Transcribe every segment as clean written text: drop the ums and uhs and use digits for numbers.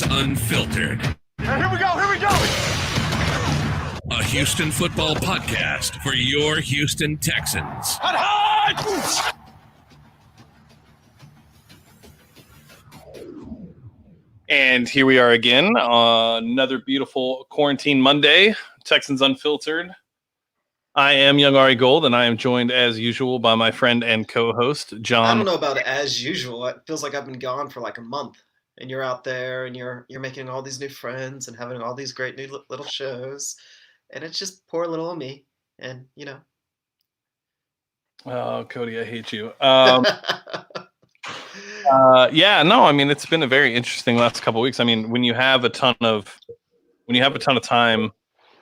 Unfiltered. Here we go. A Houston football podcast for your Houston Texans. And here we are again on another beautiful quarantine Monday, Texans Unfiltered. I am Young Ari Gold, and I am joined as usual by my friend and co-host, John. I don't know about as usual. It feels like I've been gone for like a month, and you're out there, and you're making all these new friends and having all these great new little shows, and it's just poor little old me, and you know. Oh, Cody, I hate you. I mean, it's been a very interesting last couple of weeks. I mean, when you have a ton of time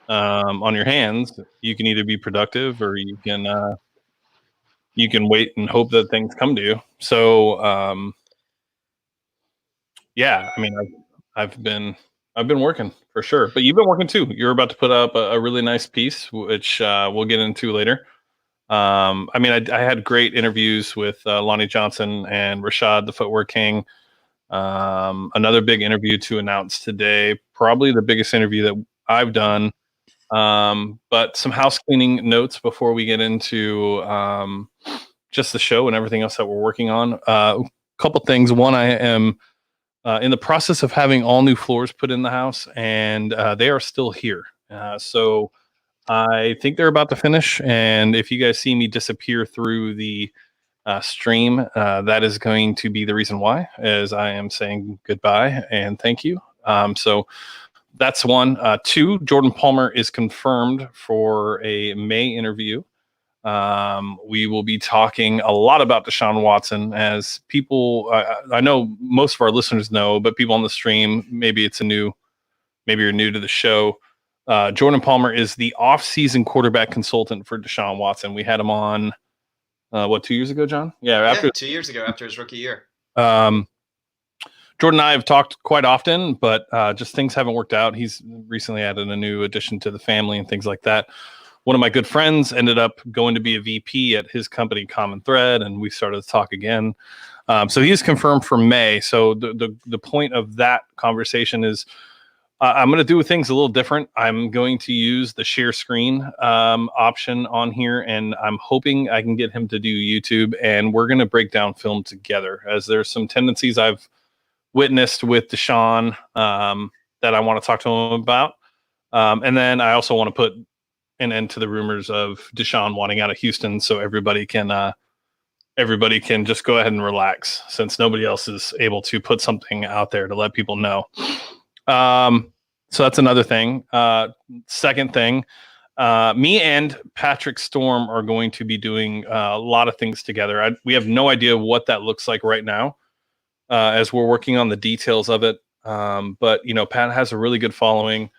on your hands, you can either be productive or you can wait and hope that things come to you. So, I mean, I've been working for sure, but you've been working too. You're about to put up a really nice piece, which we'll get into later. I mean, I had great interviews with Lonnie Johnson and Rashad, the Footwear King. Another big interview to announce today, probably the biggest interview that I've done. But some house cleaning notes before we get into just the show and everything else that we're working on. A couple things. One, I am in the process of having all new floors put in the house, and they are still here. So I think they're about to finish, and if you guys see me disappear through the stream, that is going to be the reason why, as I am saying goodbye and thank you. So that's one. Two, Jordan Palmer is confirmed for a May interview. We will be talking a lot about Deshaun Watson, as people, I know most of our listeners know, but people on the stream, maybe you're new to the show. Jordan Palmer is the off-season quarterback consultant for Deshaun Watson. We had him on, 2 years ago, John? Yeah, 2 years ago after his rookie year. Jordan and I have talked quite often, but just things haven't worked out. He's recently added a new addition to the family and things like that. One of my good friends ended up going to be a VP at his company, Common Thread, and we started to talk again. So he is confirmed for May. So the point of that conversation is, I'm going to do things a little different. I'm going to use the share screen option on here, and I'm hoping I can get him to do YouTube, and we're going to break down film together, as there's some tendencies I've witnessed with Deshaun that I want to talk to him about. And then I also want to put an end to the rumors of Deshaun wanting out of Houston, so everybody can just go ahead and relax, since nobody else is able to put something out there to let people know. So that's another thing. Second thing, me and Patrick Storm are going to be doing a lot of things together. We have no idea what that looks like right now, as we're working on the details of it. But, Pat has a really good following,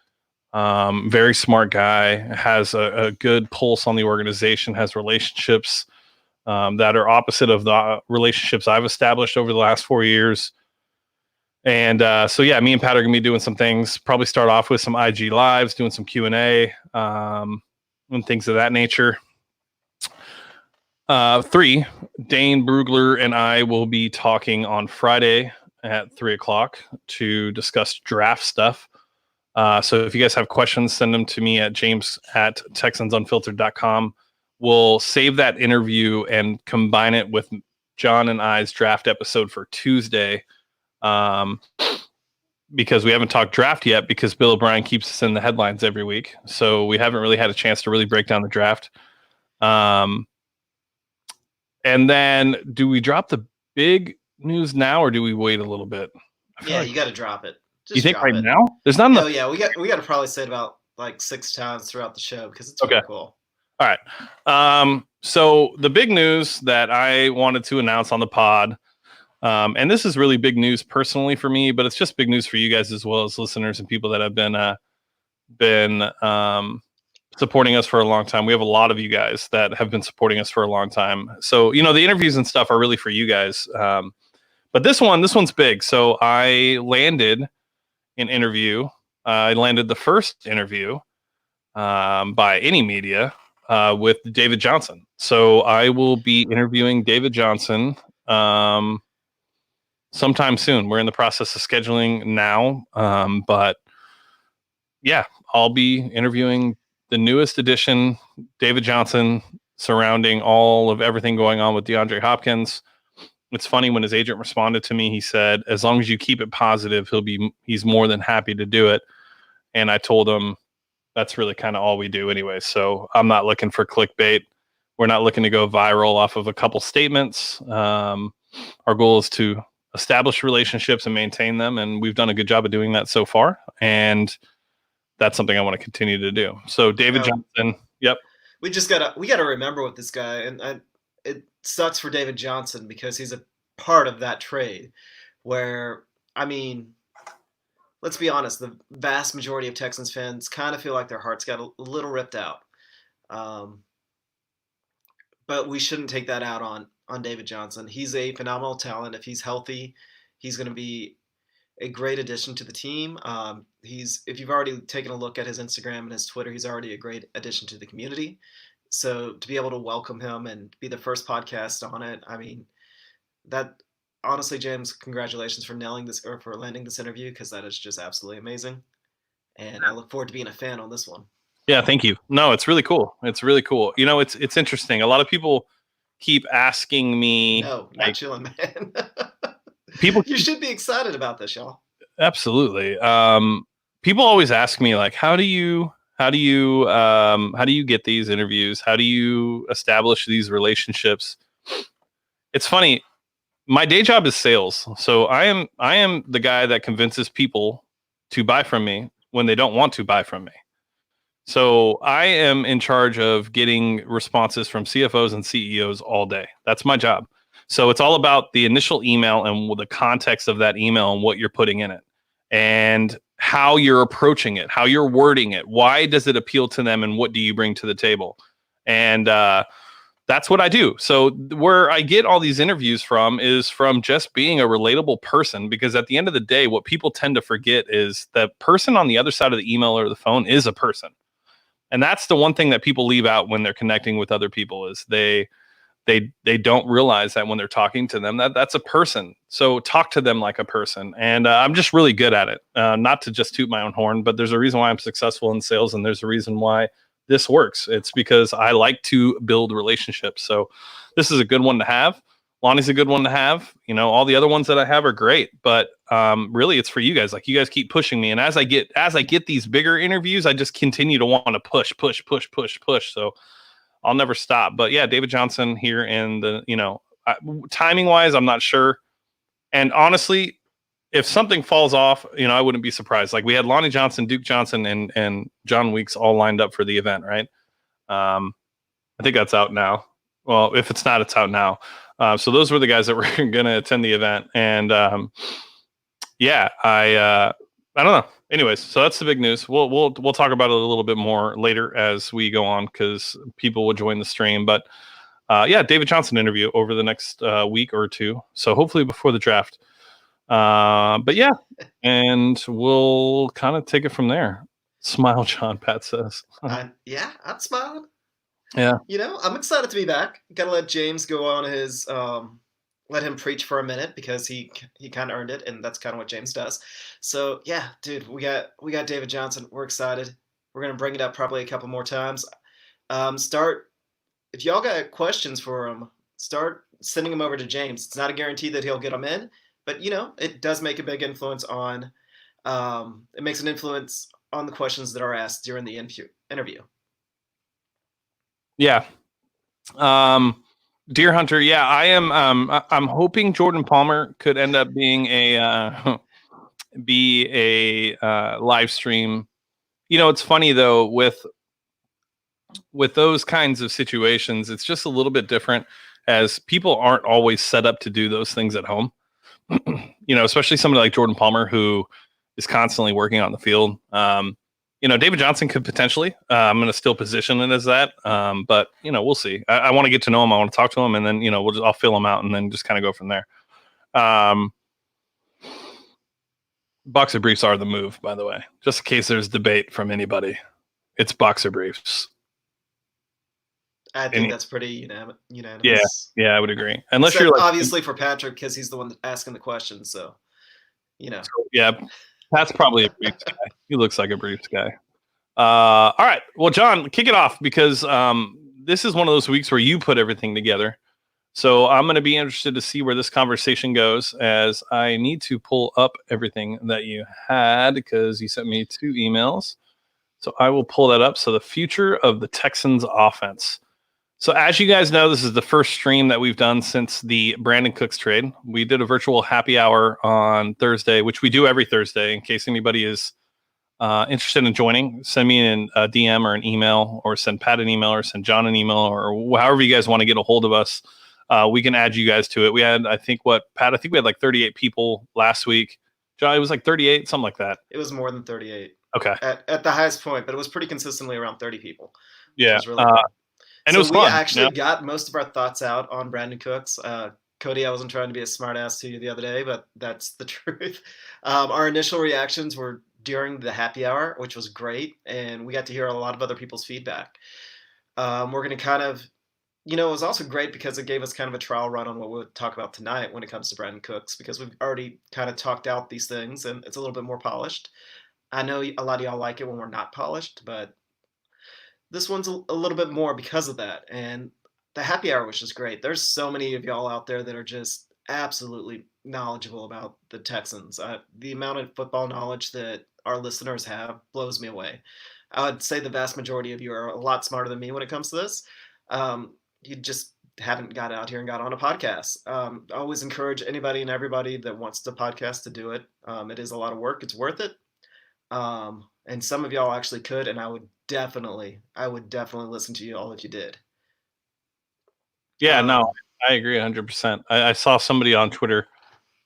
very smart guy, has a good pulse on the organization, has relationships that are opposite of the relationships I've established over the last 4 years. And me and Pat are going to be doing some things, probably start off with some IG lives, doing some Q&A and things of that nature. 3, Dane Brugler and I will be talking on Friday at 3:00 to discuss draft stuff. So if you guys have questions, send them to me at james@texansunfiltered.com. We'll save that interview and combine it with John and I's draft episode for Tuesday. Because we haven't talked draft yet, because Bill O'Brien keeps us in the headlines every week. So we haven't really had a chance to really break down the draft. And then do we drop the big news now, or do we wait a little bit? Yeah, you got to drop it. You think right now? There's not enough. Oh yeah, we got to probably say it about like 6 times throughout the show, because it's really cool. All right. So the big news that I wanted to announce on the pod, and this is really big news personally for me, but it's just big news for you guys as well as listeners and people that have been supporting us for a long time. We have a lot of you guys that have been supporting us for a long time. So, the interviews and stuff are really for you guys. But this one's big. So I landed an interview. I landed the first interview by any media with David Johnson. So I will be interviewing David Johnson sometime soon. We're in the process of scheduling now, but yeah, I'll be interviewing the newest edition, David Johnson, surrounding all of everything going on with DeAndre Hopkins. It's funny, when his agent responded to me, he said, as long as you keep it positive, he's more than happy to do it. And I told him that's really kind of all we do anyway. So I'm not looking for clickbait. We're not looking to go viral off of a couple statements. Our goal is to establish relationships and maintain them. And we've done a good job of doing that so far. And that's something I want to continue to do. So David Johnson. Yep. We gotta remember with this guy, and it sucks for David Johnson because he's a part of that trade where, I mean, let's be honest, the vast majority of Texans fans kind of feel like their hearts got a little ripped out. But we shouldn't take that out on David Johnson. He's a phenomenal talent. If he's healthy, he's going to be a great addition to the team. If you've already taken a look at his Instagram and his Twitter, he's already a great addition to the community. So to be able to welcome him and be the first podcast on it, I mean, that honestly, James, congratulations for nailing this, or for landing this interview, because that is just absolutely amazing. And I look forward to being a fan on this one. Yeah, thank you. No, it's really cool. It's really cool. You know, it's interesting. A lot of people keep asking me. No, not chilling, man. You should be excited about this, y'all. Absolutely. People always ask me, like, how do you get these interviews? How do you establish these relationships? It's funny. My day job is sales. So I am the guy that convinces people to buy from me when they don't want to buy from me. So I am in charge of getting responses from CFOs and CEOs all day. That's my job. So it's all about the initial email and the context of that email and what you're putting in it and how you're approaching it, how you're wording it. Why does it appeal to them, and what do you bring to the table? And that's what I do. So where I get all these interviews from is from just being a relatable person, because at the end of the day, what people tend to forget is the person on the other side of the email or the phone is a person. And that's the one thing that people leave out when they're connecting with other people, is they don't realize that when they're talking to them, that's a person. So talk to them like a person. And I'm just really good at it. Not to just toot my own horn, but there's a reason why I'm successful in sales, and there's a reason why this works. It's because I like to build relationships. So this is a good one to have. Lonnie's a good one to have. You know, all the other ones that I have are great, but really it's for you guys. Like, you guys keep pushing me. And as I get these bigger interviews, I just continue to want to push. So I'll never stop. But yeah, David Johnson here, and timing wise, I'm not sure. And honestly, if something falls off, I wouldn't be surprised. Like, we had Lonnie Johnson, Duke Johnson, and John Weeks all lined up for the event, right? I think that's out now. Well, if it's not, it's out now. So those were the guys that were going to attend the event. And I don't know. Anyways, so that's the big news. We'll talk about it a little bit more later as we go on, because people will join the stream. But David Johnson interview over the next week or two. So hopefully before the draft. But yeah, and we'll kind of take it from there. Smile, John, Pat says. I'm smiling. Yeah. I'm excited to be back. Gotta let James go on his, let him preach for a minute, because he kind of earned it, and that's kind of what James does. So yeah, dude, we got David Johnson. We're excited. We're gonna bring it up probably a couple more times. If y'all got questions for him, start sending them over to James. It's not a guarantee that he'll get them in, but it does make a big influence on. It makes an influence on the questions that are asked during the interview. Yeah. Deer Hunter. Yeah, I am. I'm hoping Jordan Palmer could end up being a live stream. It's funny though, with those kinds of situations, it's just a little bit different, as people aren't always set up to do those things at home. Especially somebody like Jordan Palmer, who is constantly working on the field. David Johnson could potentially. I'm going to still position it as that, but we'll see. I want to get to know him. I want to talk to him, and then I'll fill him out, and then just kind of go from there. Boxer briefs are the move, by the way, just in case there's debate from anybody. It's boxer briefs. I think And that's pretty yeah, unanimous. yeah, I would agree. Unless you're Except like, obviously for Patrick because he's the one asking the questions. So you know. yeah, Pat's probably a Briefs guy. He looks like a Briefs guy. All right. Well, John, kick it off because this is one of those weeks where you put everything together. So I'm going to be interested to see where this conversation goes as I need to pull up everything that you had because you sent me 2 emails. So I will pull that up. So the future of the Texans offense. So as you guys know, this is the first stream that we've done since the Brandon Cooks trade. We did a virtual happy hour on Thursday, which we do every Thursday in case anybody is interested in joining. Send me a DM or an email, or send Pat an email, or send John an email, or however you guys want to get a hold of us. We can add you guys to it. We had, I think we had like 38 people last week. John, it was like 38, something like that. It was more than 38. Okay. At the highest point, but it was pretty consistently around 30 people. Yeah. Which was really cool. And so it was we fun, actually got most of our thoughts out on Brandon Cooks. Cody, I wasn't trying to be a smartass to you the other day, but that's the truth. Our initial reactions were during the happy hour, which was great, and we got to hear a lot of other people's feedback. We're going to kind of, it was also great because it gave us kind of a trial run on what we'll talk about tonight when it comes to Brandon Cooks, because we've already kind of talked out these things, and it's a little bit more polished. I know a lot of y'all like it when we're not polished, but this one's a little bit more because of that. And the happy hour was just great. There's so many of y'all out there that are just absolutely knowledgeable about the Texans. The amount of football knowledge that our listeners have blows me away. I would say the vast majority of you are a lot smarter than me when it comes to this. You just haven't got out here and got on a podcast. I always encourage anybody and everybody that wants to podcast to do it. It is a lot of work. It's worth it. And some of y'all actually could, and I would definitely listen to you all if you did. Yeah, no, I agree 100%. I saw somebody on Twitter,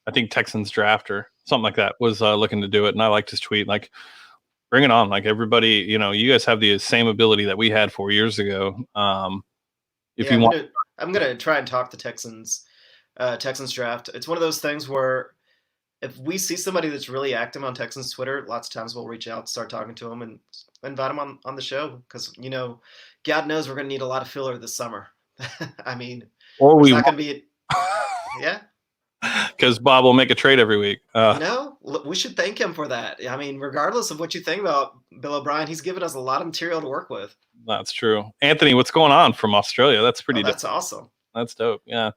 I think Texans Draft or something like that, was looking to do it, and I liked his tweet. Like, bring it on! Like, everybody, you guys have the same ability that we had 4 years ago. If you want, I'm gonna try and talk the Texans Draft. It's one of those things where if we see somebody that's really active on Texans Twitter, lots of times we'll reach out, start talking to them, and invite them on the show because God knows we're going to need a lot of filler this summer. I mean, or it's not going to be, yeah. Because Bob will make a trade every week. We should thank him for that. I mean, regardless of what you think about Bill O'Brien, he's given us a lot of material to work with. That's true. Anthony, what's going on from Australia? That's pretty. That's awesome. That's dope. Yeah.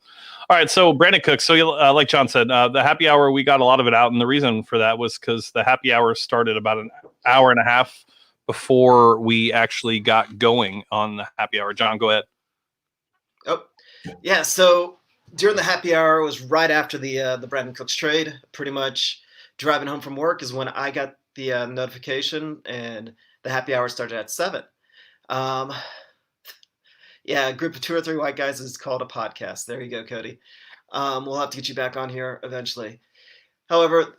All right. So Brandon Cooks. So like John said, the happy hour, we got a lot of it out. And the reason for that was because the happy hour started about an hour and a half before we actually got going on the happy hour. John, go ahead. Oh, yeah. So during the happy hour was right after the Brandon Cooks trade. Pretty much driving home from work is when I got the notification, and the happy hour started at 7. Yeah, a group of 2 or 3 white guys is called a podcast. There you go, Cody. We'll have to get you back on here eventually. However,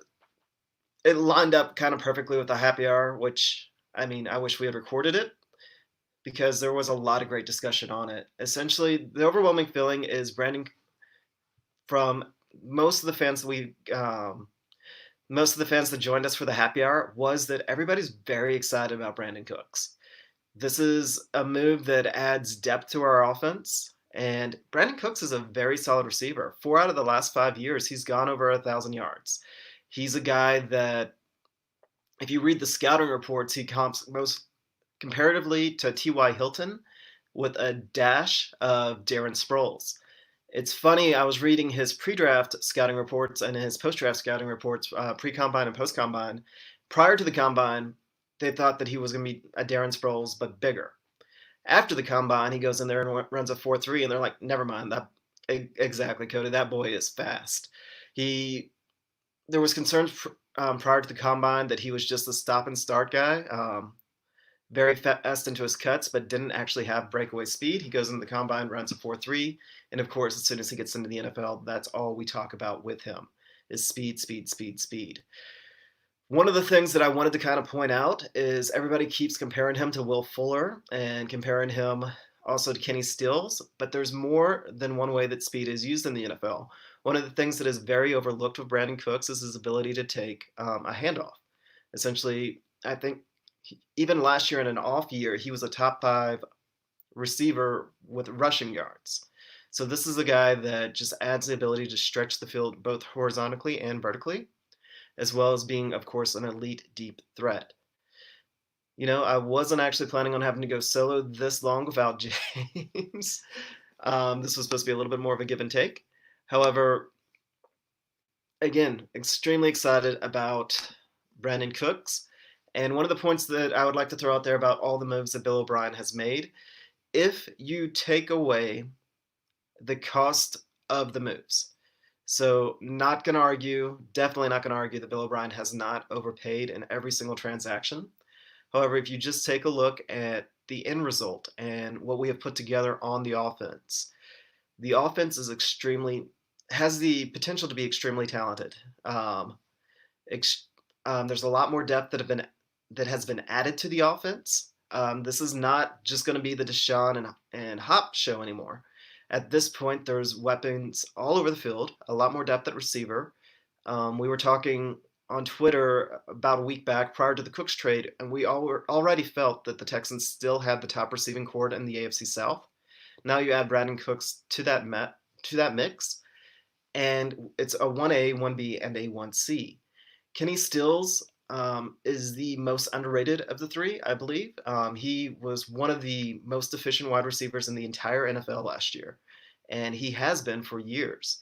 it lined up kind of perfectly with the happy hour, which, I mean, I wish we had recorded it because there was a lot of great discussion on it. Essentially, the overwhelming feeling is Brandon, from most of the fans that joined us for the happy hour, was that everybody's very excited about Brandon Cooks. This is a move that adds depth to our offense, and Brandon Cooks is a very solid receiver. 4 out of the last 5 years, he's gone over 1,000 yards. He's a guy that, if you read the scouting reports, he comps most comparatively to T.Y. Hilton with a dash of Darren Sproles. It's funny, I was reading his pre-draft scouting reports and his post-draft scouting reports, pre-combine and post-combine. Prior to the combine, they thought that he was going to be a Darren Sproles, but bigger. After the combine, he goes in there and runs a 4.3, and they're like, never mind. That exactly, Cody. That boy is fast. There was concerns prior to the combine that he was just a stop and start guy, very fast into his cuts, but didn't actually have breakaway speed. He goes into the combine, runs a 4.3, and of course, as soon as he gets into the NFL, that's all we talk about with him is speed, speed, speed, speed. One of the things that I wanted to kind of point out is everybody keeps comparing him to Will Fuller and comparing him also to Kenny Stills, but there's more than one way that speed is used in the NFL. One of the things that is very overlooked with Brandon Cooks is his ability to take a handoff. Essentially, I think even last year in an off year, he was a top 5 receiver with rushing yards. So this is a guy that just adds the ability to stretch the field both horizontally and vertically, as well as being, of course, an elite deep threat. I wasn't actually planning on having to go solo this long without James. This was supposed to be a little bit more of a give and take. However, again, extremely excited about Brandon Cooks. And one of the points that I would like to throw out there about all the moves that Bill O'Brien has made, if you take away the cost of the moves. So not going to argue, definitely not going to argue that Bill O'Brien has not overpaid in every single transaction. However, if you just take a look at the end result and what we have put together on the offense has the potential to be extremely talented. There's a lot more depth that has been added to the offense. This is not just going to be the Deshaun and Hop show anymore. At this point, there's weapons all over the field, a lot more depth at receiver. We were talking on Twitter about a week back prior to the Cooks trade, and we already felt that the Texans still had the top receiving corps in the AFC South. Now you add Brandon Cooks to that mix, and it's a 1A, 1B, and a 1C. Kenny Stills is the most underrated of the three, I believe. He was one of the most efficient wide receivers in the entire NFL last year, and he has been for years.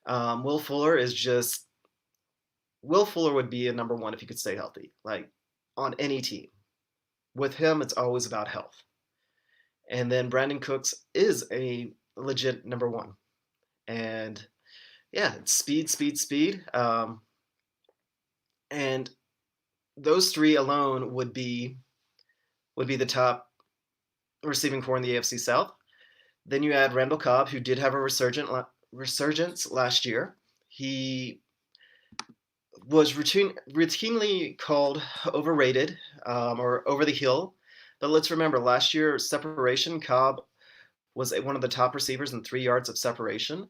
Will Fuller would be a number one if he could stay healthy, like on any team. With him, it's always about health. And then Brandon Cooks is a legit number one. And yeah, it's speed. And those three alone would be the top receiving corps in the AFC South. Then you add Randall Cobb, who did have a resurgence last year. He was routinely called overrated or over the hill. But let's remember, last year, separation, Cobb was one of the top receivers in 3 yards of separation.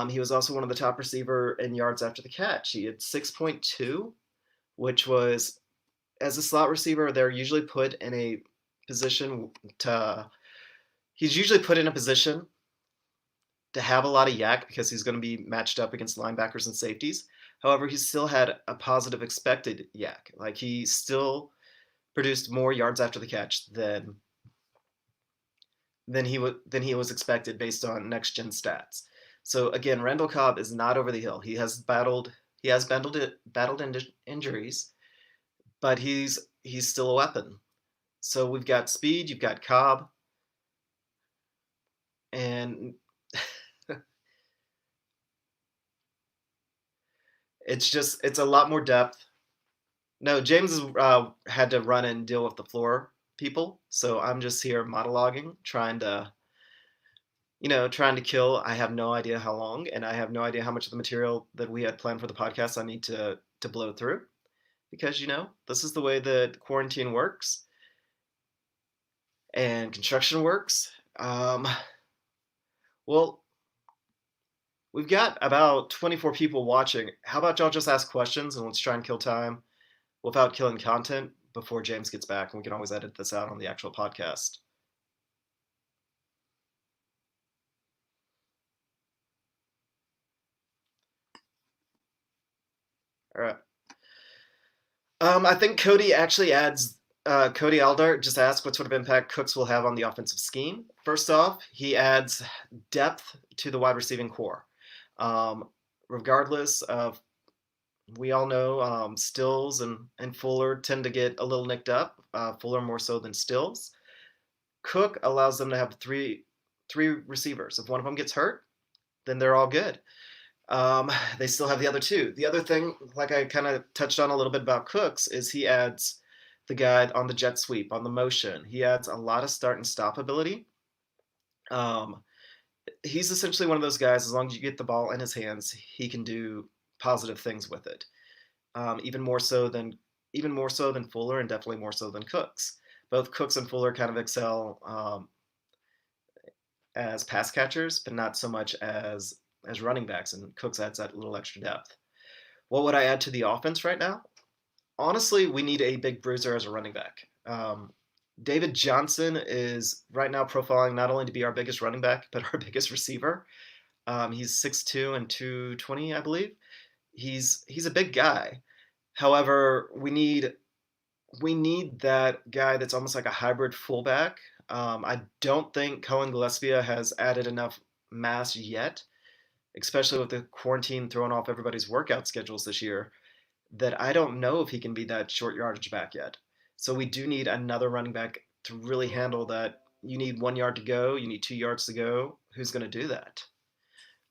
He was also one of the top receiver in yards after the catch. He had 6.2, which was, as a slot receiver, they're usually put in a position he's usually put in a position to have a lot of yak because he's going to be matched up against linebackers and safeties. However, he still had a positive expected yak. Like, he still produced more yards after the catch than he was expected based on next gen stats. So again, Randall Cobb is not over the hill. He has battled injuries, but he's still a weapon. So we've got speed, you've got Cobb, and it's a lot more depth. No, James has had to run and deal with the floor people, so I'm just here monologuing, trying to kill. I have no idea how long, and I have no idea how much of the material that we had planned for the podcast I need to blow through, because this is the way that quarantine works and construction works. Well, we've got about 24 people watching. How about y'all just ask questions and let's try and kill time without killing content before James gets back, and we can always edit this out on the actual podcast. All right. I think Cody actually adds. Cody Aldar just asked what sort of impact Cooks will have on the offensive scheme. First off, he adds depth to the wide receiving core. Regardless of, we all know Stills and Fuller tend to get a little nicked up. Fuller more so than Stills. Cook allows them to have three receivers. If one of them gets hurt, then they're all good. They still have the other two. The other thing, like I kind of touched on a little bit about Cooks, is he adds the guy on the jet sweep, on the motion. He adds a lot of start and stop ability. He's essentially one of those guys, as long as you get the ball in his hands, he can do positive things with it. Even more so than Fuller, and definitely more so than Cooks. Both Cooks and Fuller kind of excel as pass catchers, but not so much as running backs, and Cooks adds that little extra depth. What would I add to the offense right now? Honestly, we need a big bruiser as a running back. David Johnson is right now profiling not only to be our biggest running back, but our biggest receiver. He's 6'2" and 220, I believe. He's a big guy. However, we need that guy that's almost like a hybrid fullback. I don't think Cohen Gillespie has added enough mass yet, especially with the quarantine throwing off everybody's workout schedules this year, that I don't know if he can be that short yardage back yet. So we do need another running back to really handle that. You need 1 yard to go, you need 2 yards to go. Who's going to do that?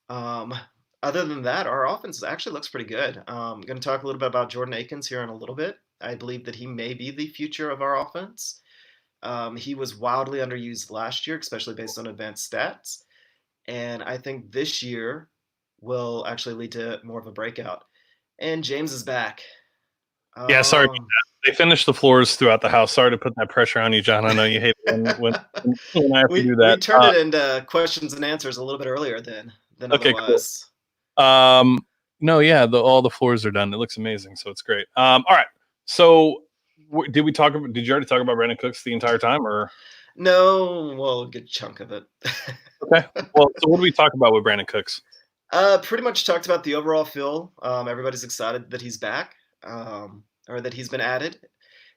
Um, Other than that, our offense actually looks pretty good. I'm going to talk a little bit about Jordan Akins here in a little bit. I believe that he may be the future of our offense. He was wildly underused last year, especially based on advanced stats. And I think this year will actually lead to more of a breakout. And James is back. Yeah, sorry about Um, that. They finished the floors throughout the house. Sorry to put that pressure on you, John. I know you hate it when I have to do we that. turned it into questions and answers a little bit earlier than Okay, cool. otherwise. No, yeah, all the floors are done. It looks amazing, so it's great. All right. So, did we talk about? Did you already talk about Brandon Cooks the entire time, or? No, well, a good chunk of it. Okay. Well, so what do we talk about with Brandon Cooks? Pretty much talked about the overall feel. Everybody's excited that he's back, or that he's been added.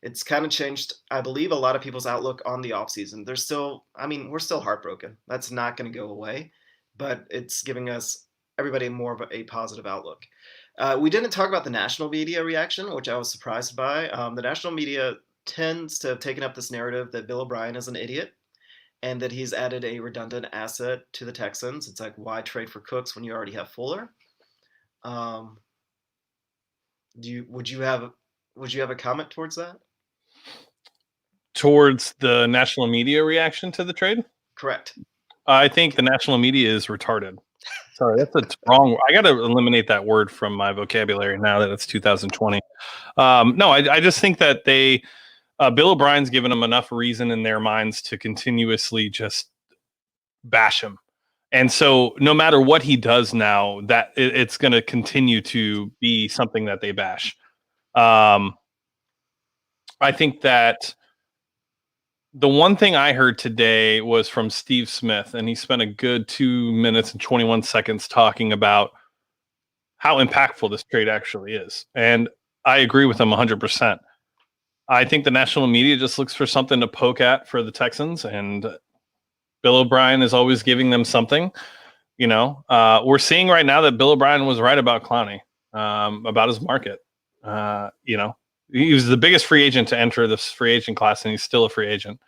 It's kind of changed, I believe, a lot of people's outlook on the offseason. There's still, I mean, we're still heartbroken. That's not going to go away, but it's giving us everybody more of a positive outlook. We didn't talk about the national media reaction, which I was surprised by. The national media tends to have taken up this narrative that Bill O'Brien is an idiot and that he's added a redundant asset to the Texans. It's like, why trade for Cooks when you already have Fuller? Um, would you have a comment towards that? Towards the national media reaction to the trade? Correct. I think the national media is retarded. Sorry, that's wrong. I got to eliminate that word from my vocabulary now that it's 2020. No, I just think that Bill O'Brien's given them enough reason in their minds to continuously just bash him. And so no matter what he does now, that it's going to continue to be something that they bash. I think that the one thing I heard today was from Steve Smith, and he spent a good 2 minutes and 21 seconds talking about how impactful this trade actually is. And I agree with him 100%. I think the national media just looks for something to poke at for the Texans, and Bill O'Brien is always giving them something. We're seeing right now that Bill O'Brien was right about Clowney, about his market. He was the biggest free agent to enter this free agent class, and he's still a free agent.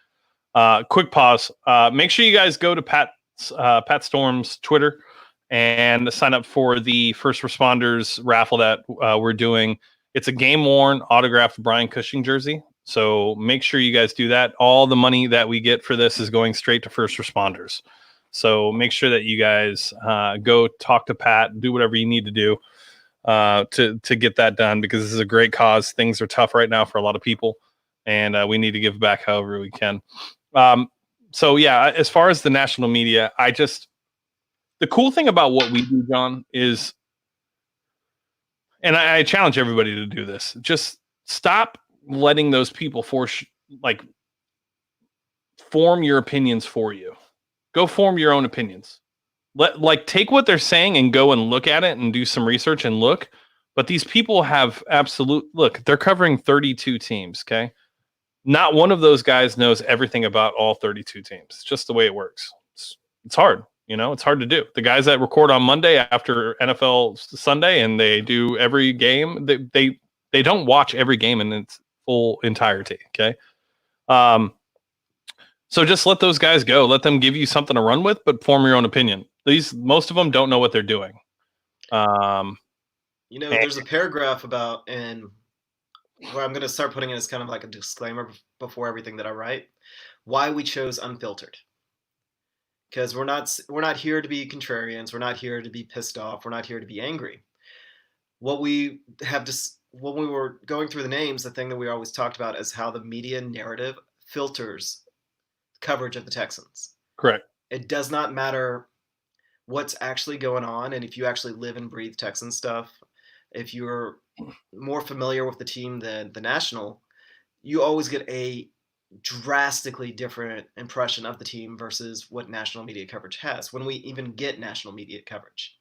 Quick pause. Make sure you guys go to Pat Storm's Twitter and sign up for the first responders raffle that we're doing. It's a game-worn autographed Brian Cushing jersey. So make sure you guys do that. All the money that we get for this is going straight to first responders. So make sure that you guys go talk to Pat, do whatever you need to do to get that done, because this is a great cause. Things are tough right now for a lot of people, and we need to give back however we can. So yeah, as far as the national media, the cool thing about what we do, John, is, and I challenge everybody to do this, just stop letting those people form your opinions for you. Go form your own opinions. Take what they're saying and go and look at it and do some research and look. But these people have they're covering 32 teams. Okay. Not one of those guys knows everything about all 32 teams. It's just the way it works. It's hard. It's hard to do. The guys that record on Monday after NFL Sunday and they do every game, they don't watch every game in its full entirety. Okay. So just let those guys go. Let them give you something to run with, but form your own opinion. Most of them don't know what they're doing. There's a paragraph about, and where I'm going to start putting it as kind of like a disclaimer before everything that I write, why we chose unfiltered. Because we're not here to be contrarians. We're not here to be pissed off. We're not here to be angry. When we were going through the names, the thing that we always talked about is how the media narrative filters coverage of the Texans. Correct. It does not matter what's actually going on, and if you actually live and breathe Texan stuff, if you're more familiar with the team than the national, you always get a drastically different impression of the team versus what national media coverage has when we even get national media coverage.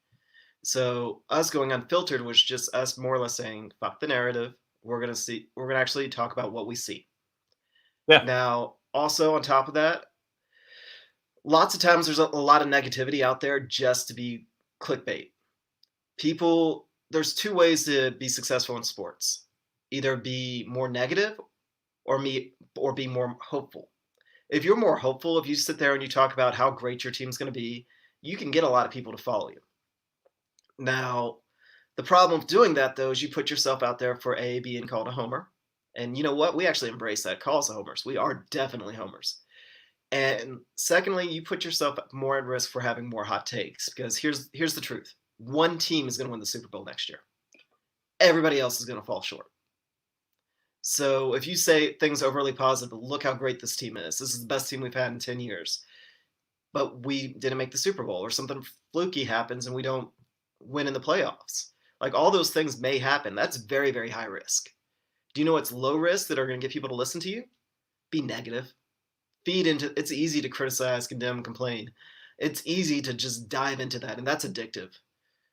So us going unfiltered was just us more or less saying, fuck the narrative. We're gonna actually talk about what we see. Yeah. Now, also on top of that, lots of times there's a lot of negativity out there just to be clickbait. There's two ways to be successful in sports. Either be more negative or be more hopeful. If you're more hopeful, if you sit there and you talk about how great your team's going to be, you can get a lot of people to follow you. Now, the problem with doing that, though, is you put yourself out there for being called a homer. And you know what? We actually embrace that call as homers. We are definitely homers. And secondly, you put yourself more at risk for having more hot takes because here's the truth. One team is going to win the Super Bowl next year. Everybody else is going to fall short. So if you say things overly positive, look how great this team is. This is the best team we've had in 10 years. But we didn't make the Super Bowl, or something fluky happens and we don't win in the playoffs. Like, all those things may happen. That's very, very high risk. Do you know what's low risk that are going to get people to listen to you? Be negative. It's easy to criticize, condemn, complain. It's easy to just dive into that, and that's addictive.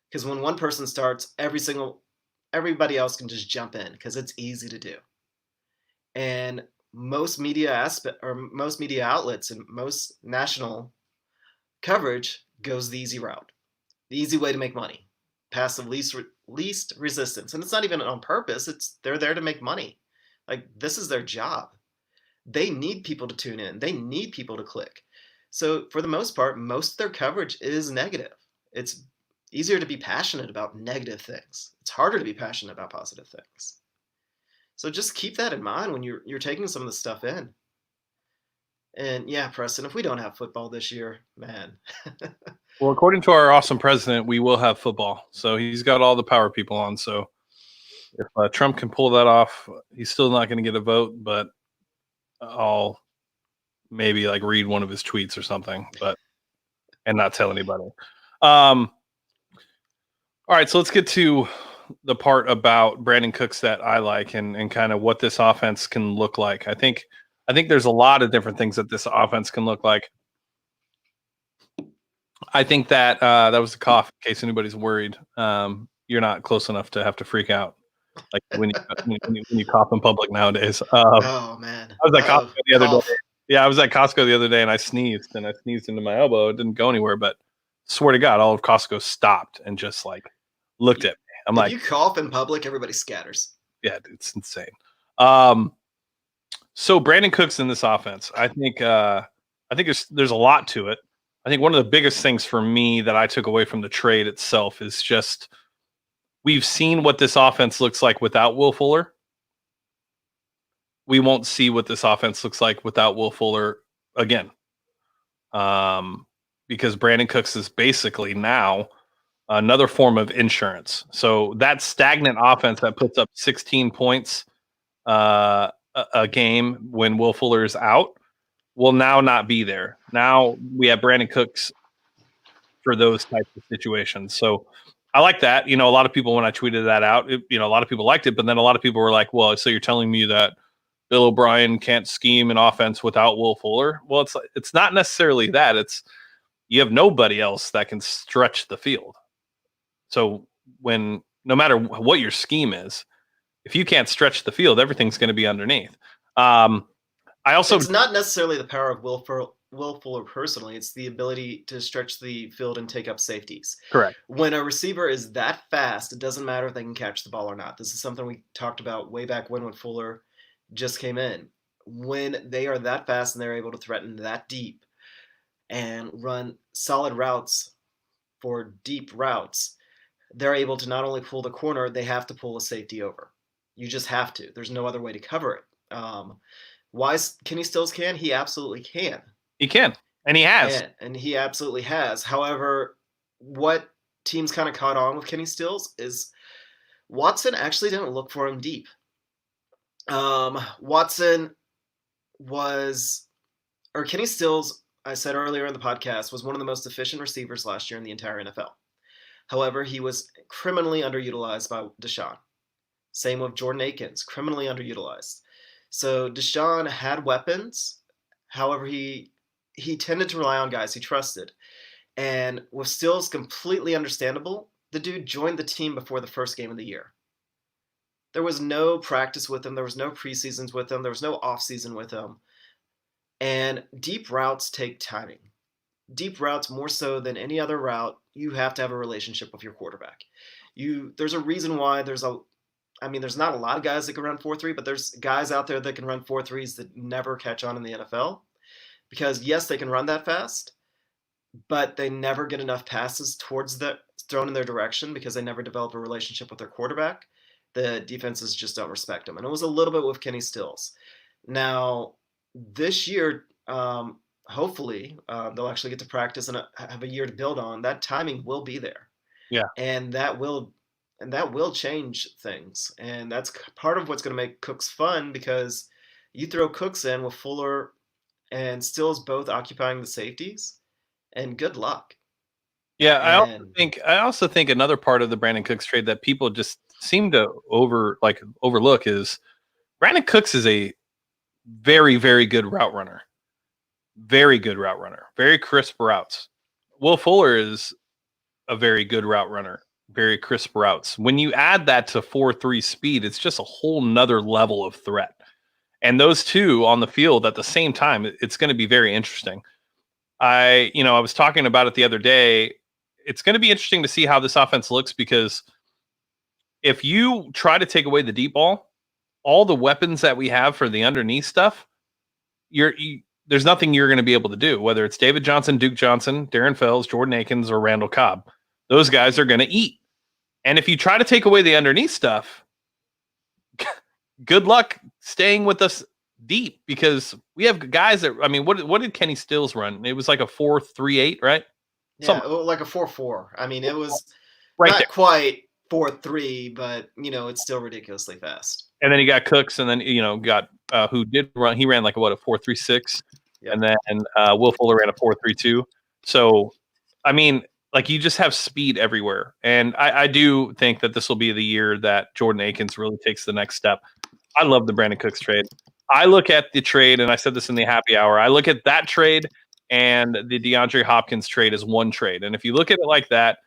Because when one person starts, everybody else can just jump in because it's easy to do. And most media outlets and most national coverage goes the easy route, the easy way to make money, passive least resistance. And it's not even on purpose. They're there to make money. Like, this is their job. They need people to tune in. They need people to click. So for the most part, most of their coverage is negative. It's easier to be passionate about negative things. It's harder to be passionate about positive things. So just keep that in mind when you're taking some of this stuff in. And yeah, Preston, if we don't have football this year, man. Well, according to our awesome president, we will have football. So he's got all the power people on. So if Trump can pull that off, he's still not going to get a vote, but I'll maybe like read one of his tweets or something, and not tell anybody. All right, so let's get to the part about Brandon Cooks that I like and kind of what this offense can look like. I think there's a lot of different things that this offense can look like. I think that that was a cough, in case anybody's worried. You're not close enough to have to freak out, like when you cough in public nowadays. Oh man, I was at Costco the other day. Yeah, I was at Costco the other day and I sneezed into my elbow. It didn't go anywhere, but swear to God, all of Costco stopped and just like looked at me. I'm like, if you cough in public, everybody scatters. Yeah, it's insane. So Brandon Cooks in this offense, I think there's a lot to it. I think one of the biggest things for me that I took away from the trade itself is just we've seen what this offense looks like without Will Fuller. We won't see what this offense looks like without Will Fuller again. Because Brandon Cooks is basically now another form of insurance. So that stagnant offense that puts up 16 points a game when Will Fuller is out will now not be there. Now we have Brandon Cooks for those types of situations. So I like that. A lot of people, when I tweeted that out, a lot of people liked it, but then a lot of people were like, well, so you're telling me that Bill O'Brien can't scheme an offense without Will Fuller? Well, it's not necessarily that. It's you have nobody else that can stretch the field. So no matter what your scheme is, if you can't stretch the field, everything's going to be underneath. It's not necessarily the power of Will Fuller personally. It's the ability to stretch the field and take up safeties. Correct. When a receiver is that fast, it doesn't matter if they can catch the ball or not. This is something we talked about way back when Fuller just came in. When they are that fast and they're able to threaten that deep and run solid routes for deep routes, they're able to not only pull the corner, they have to pull a safety over. You just have to. There's no other way to cover it. Why Kenny Stills can? He absolutely can. He can, and he has. And he absolutely has. However, what teams kind of caught on with Kenny Stills is Watson actually didn't look for him deep. Kenny Stills, I said earlier in the podcast, was one of the most efficient receivers last year in the entire NFL. However, he was criminally underutilized by Deshaun. Same with Jordan Akins, criminally underutilized. So Deshaun had weapons. However, he tended to rely on guys he trusted. And was still completely understandable, the dude joined the team before the first game of the year. There was no practice with him. There was no preseasons with him. There was no offseason with him. And deep routes take timing. Deep routes, more so than any other route, you have to have a relationship with your quarterback. There's a reason why there's not a lot of guys that can run 4.3, but there's guys out there that can run 4.3s that never catch on in the NFL. Because yes, they can run that fast, but they never get enough passes thrown in their direction because they never develop a relationship with their quarterback. The defenses just don't respect them. And it was a little bit with Kenny Stills. Now, this year, hopefully, they'll actually get to practice and have a year to build on. That timing will be there. Yeah. And that will change things. And that's part of what's going to make Cooks fun, because you throw Cooks in with Fuller and Stills both occupying the safeties, and good luck. Yeah, I also think another part of the Brandon Cooks trade that people just seem to overlook is Brandon Cooks is a very, very good route runner. Very good route runner. Very crisp routes. Will Fuller is a very good route runner. Very crisp routes. When you add that to 4.3 speed, it's just a whole nother level of threat. And those two on the field at the same time, it's going to be very interesting. I was talking about it the other day. It's going to be interesting to see how this offense looks, because if you try to take away the deep ball, all the weapons that we have for the underneath stuff, there's nothing you're going to be able to do, whether it's David Johnson, Duke Johnson, Darren Fells, Jordan Akins, or Randall Cobb. Those guys are going to eat. And if you try to take away the underneath stuff, good luck staying with us deep, because we have guys that, what did Kenny Stills run? It was like a 4.38, right? Yeah, like a 4.4. It was right not there. Quite 4.3, but it's still ridiculously fast. And then you got Cooks, and then got who did run. He ran like a 4.36, yep. And then Will Fuller ran a 4.32. So, you just have speed everywhere, and I do think that this will be the year that Jordan Akins really takes the next step. I love the Brandon Cooks trade. I look at the trade, and I said this in the happy hour, I look at that trade and the DeAndre Hopkins trade as one trade. And if you look at it like that,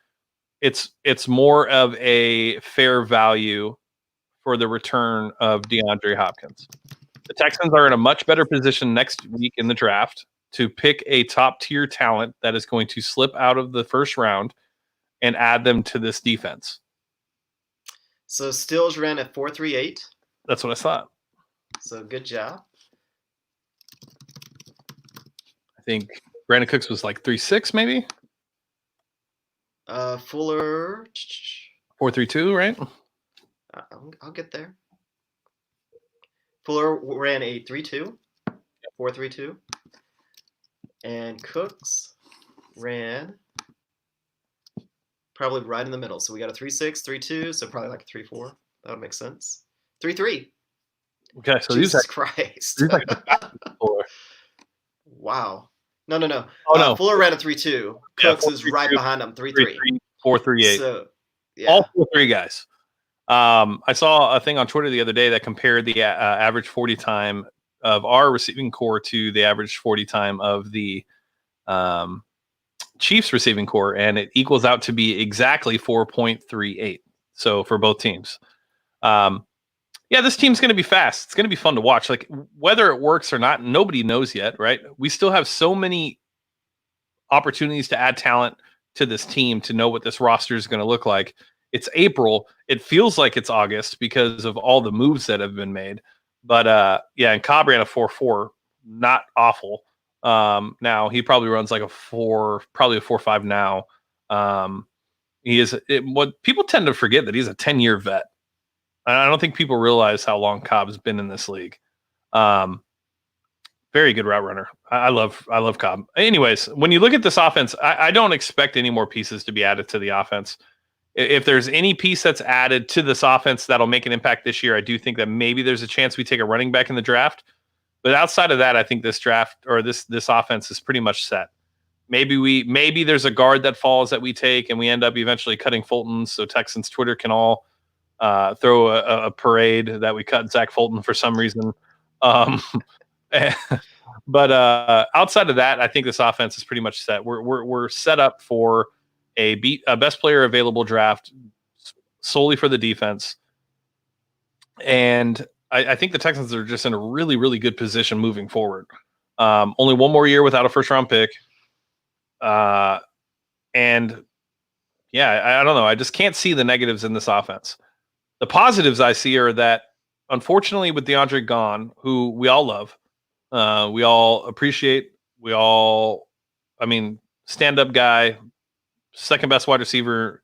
it's more of a fair value for the return of DeAndre Hopkins. The Texans are in a much better position next week in the draft to pick a top-tier talent that is going to slip out of the first round and add them to this defense. So Stills ran at 4.38. That's what I thought. So good job. I think Brandon Cooks was like 3.6 maybe. Fuller 4.32, right? I'll get there. Fuller ran a 3.2, 4.32, and Cooks ran probably right in the middle. So we got a 3.6, 3.2, so probably like a 3.4. That would make sense. 3.3. Okay, so Jesus Christ. Wow. No. Oh, no. Fuller ran a 3.2. Cooks is right behind him, 3.3. 4.38. So, yeah. All 4.3 guys. I saw a thing on Twitter the other day that compared the average 40 time of our receiving core to the average 40 time of the Chiefs receiving core, and it equals out to be exactly 4.38. So for both teams. Yeah, this team's going to be fast. It's going to be fun to watch. Like, whether it works or not, nobody knows yet, right? We still have so many opportunities to add talent to this team to know what this roster is going to look like. It's April. It feels like it's August because of all the moves that have been made. But, yeah, and Cobb ran a 4.4. Not awful. Now, he probably runs like a 4.5 now. What people tend to forget that he's a 10-year vet. I don't think people realize how long Cobb's been in this league. Very good route runner. I love Cobb. Anyways, when you look at this offense, I don't expect any more pieces to be added to the offense. If there's any piece that's added to this offense that'll make an impact this year, I do think that maybe there's a chance we take a running back in the draft. But outside of that, I think this draft or this offense is pretty much set. Maybe there's a guard that falls that we take, and we end up eventually cutting Fulton, so Texans Twitter can all throw a parade that we cut Zach Fulton for some reason. Um, but outside of that, I think this offense is pretty much set. We're set up for a best player available draft solely for the defense, and I think the Texans are just in a really, really good position moving forward. Only one more year without a first round pick, and yeah, I don't know. I just can't see the negatives in this offense. The positives I see are that, unfortunately, with DeAndre gone, who we all love, we all appreciate, stand up guy, second best wide receiver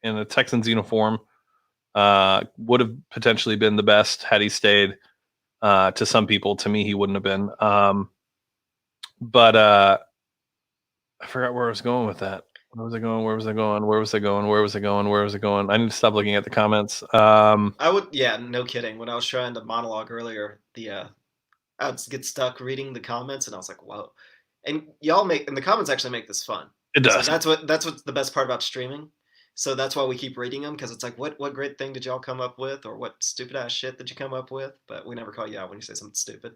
in the Texans uniform, would have potentially been the best had he stayed. To some people, to me, he wouldn't have been. But I forgot where I was going with that. Where was I going? I need to stop looking at the comments. No kidding. When I was trying to monologue earlier, I would get stuck reading the comments, and I was like, "Whoa!" And the comments actually make this fun. It does. So that's what's the best part about streaming. So that's why we keep reading them, because it's like, what great thing did y'all come up with, or what stupid ass shit did you come up with? But we never call you out when you say something stupid.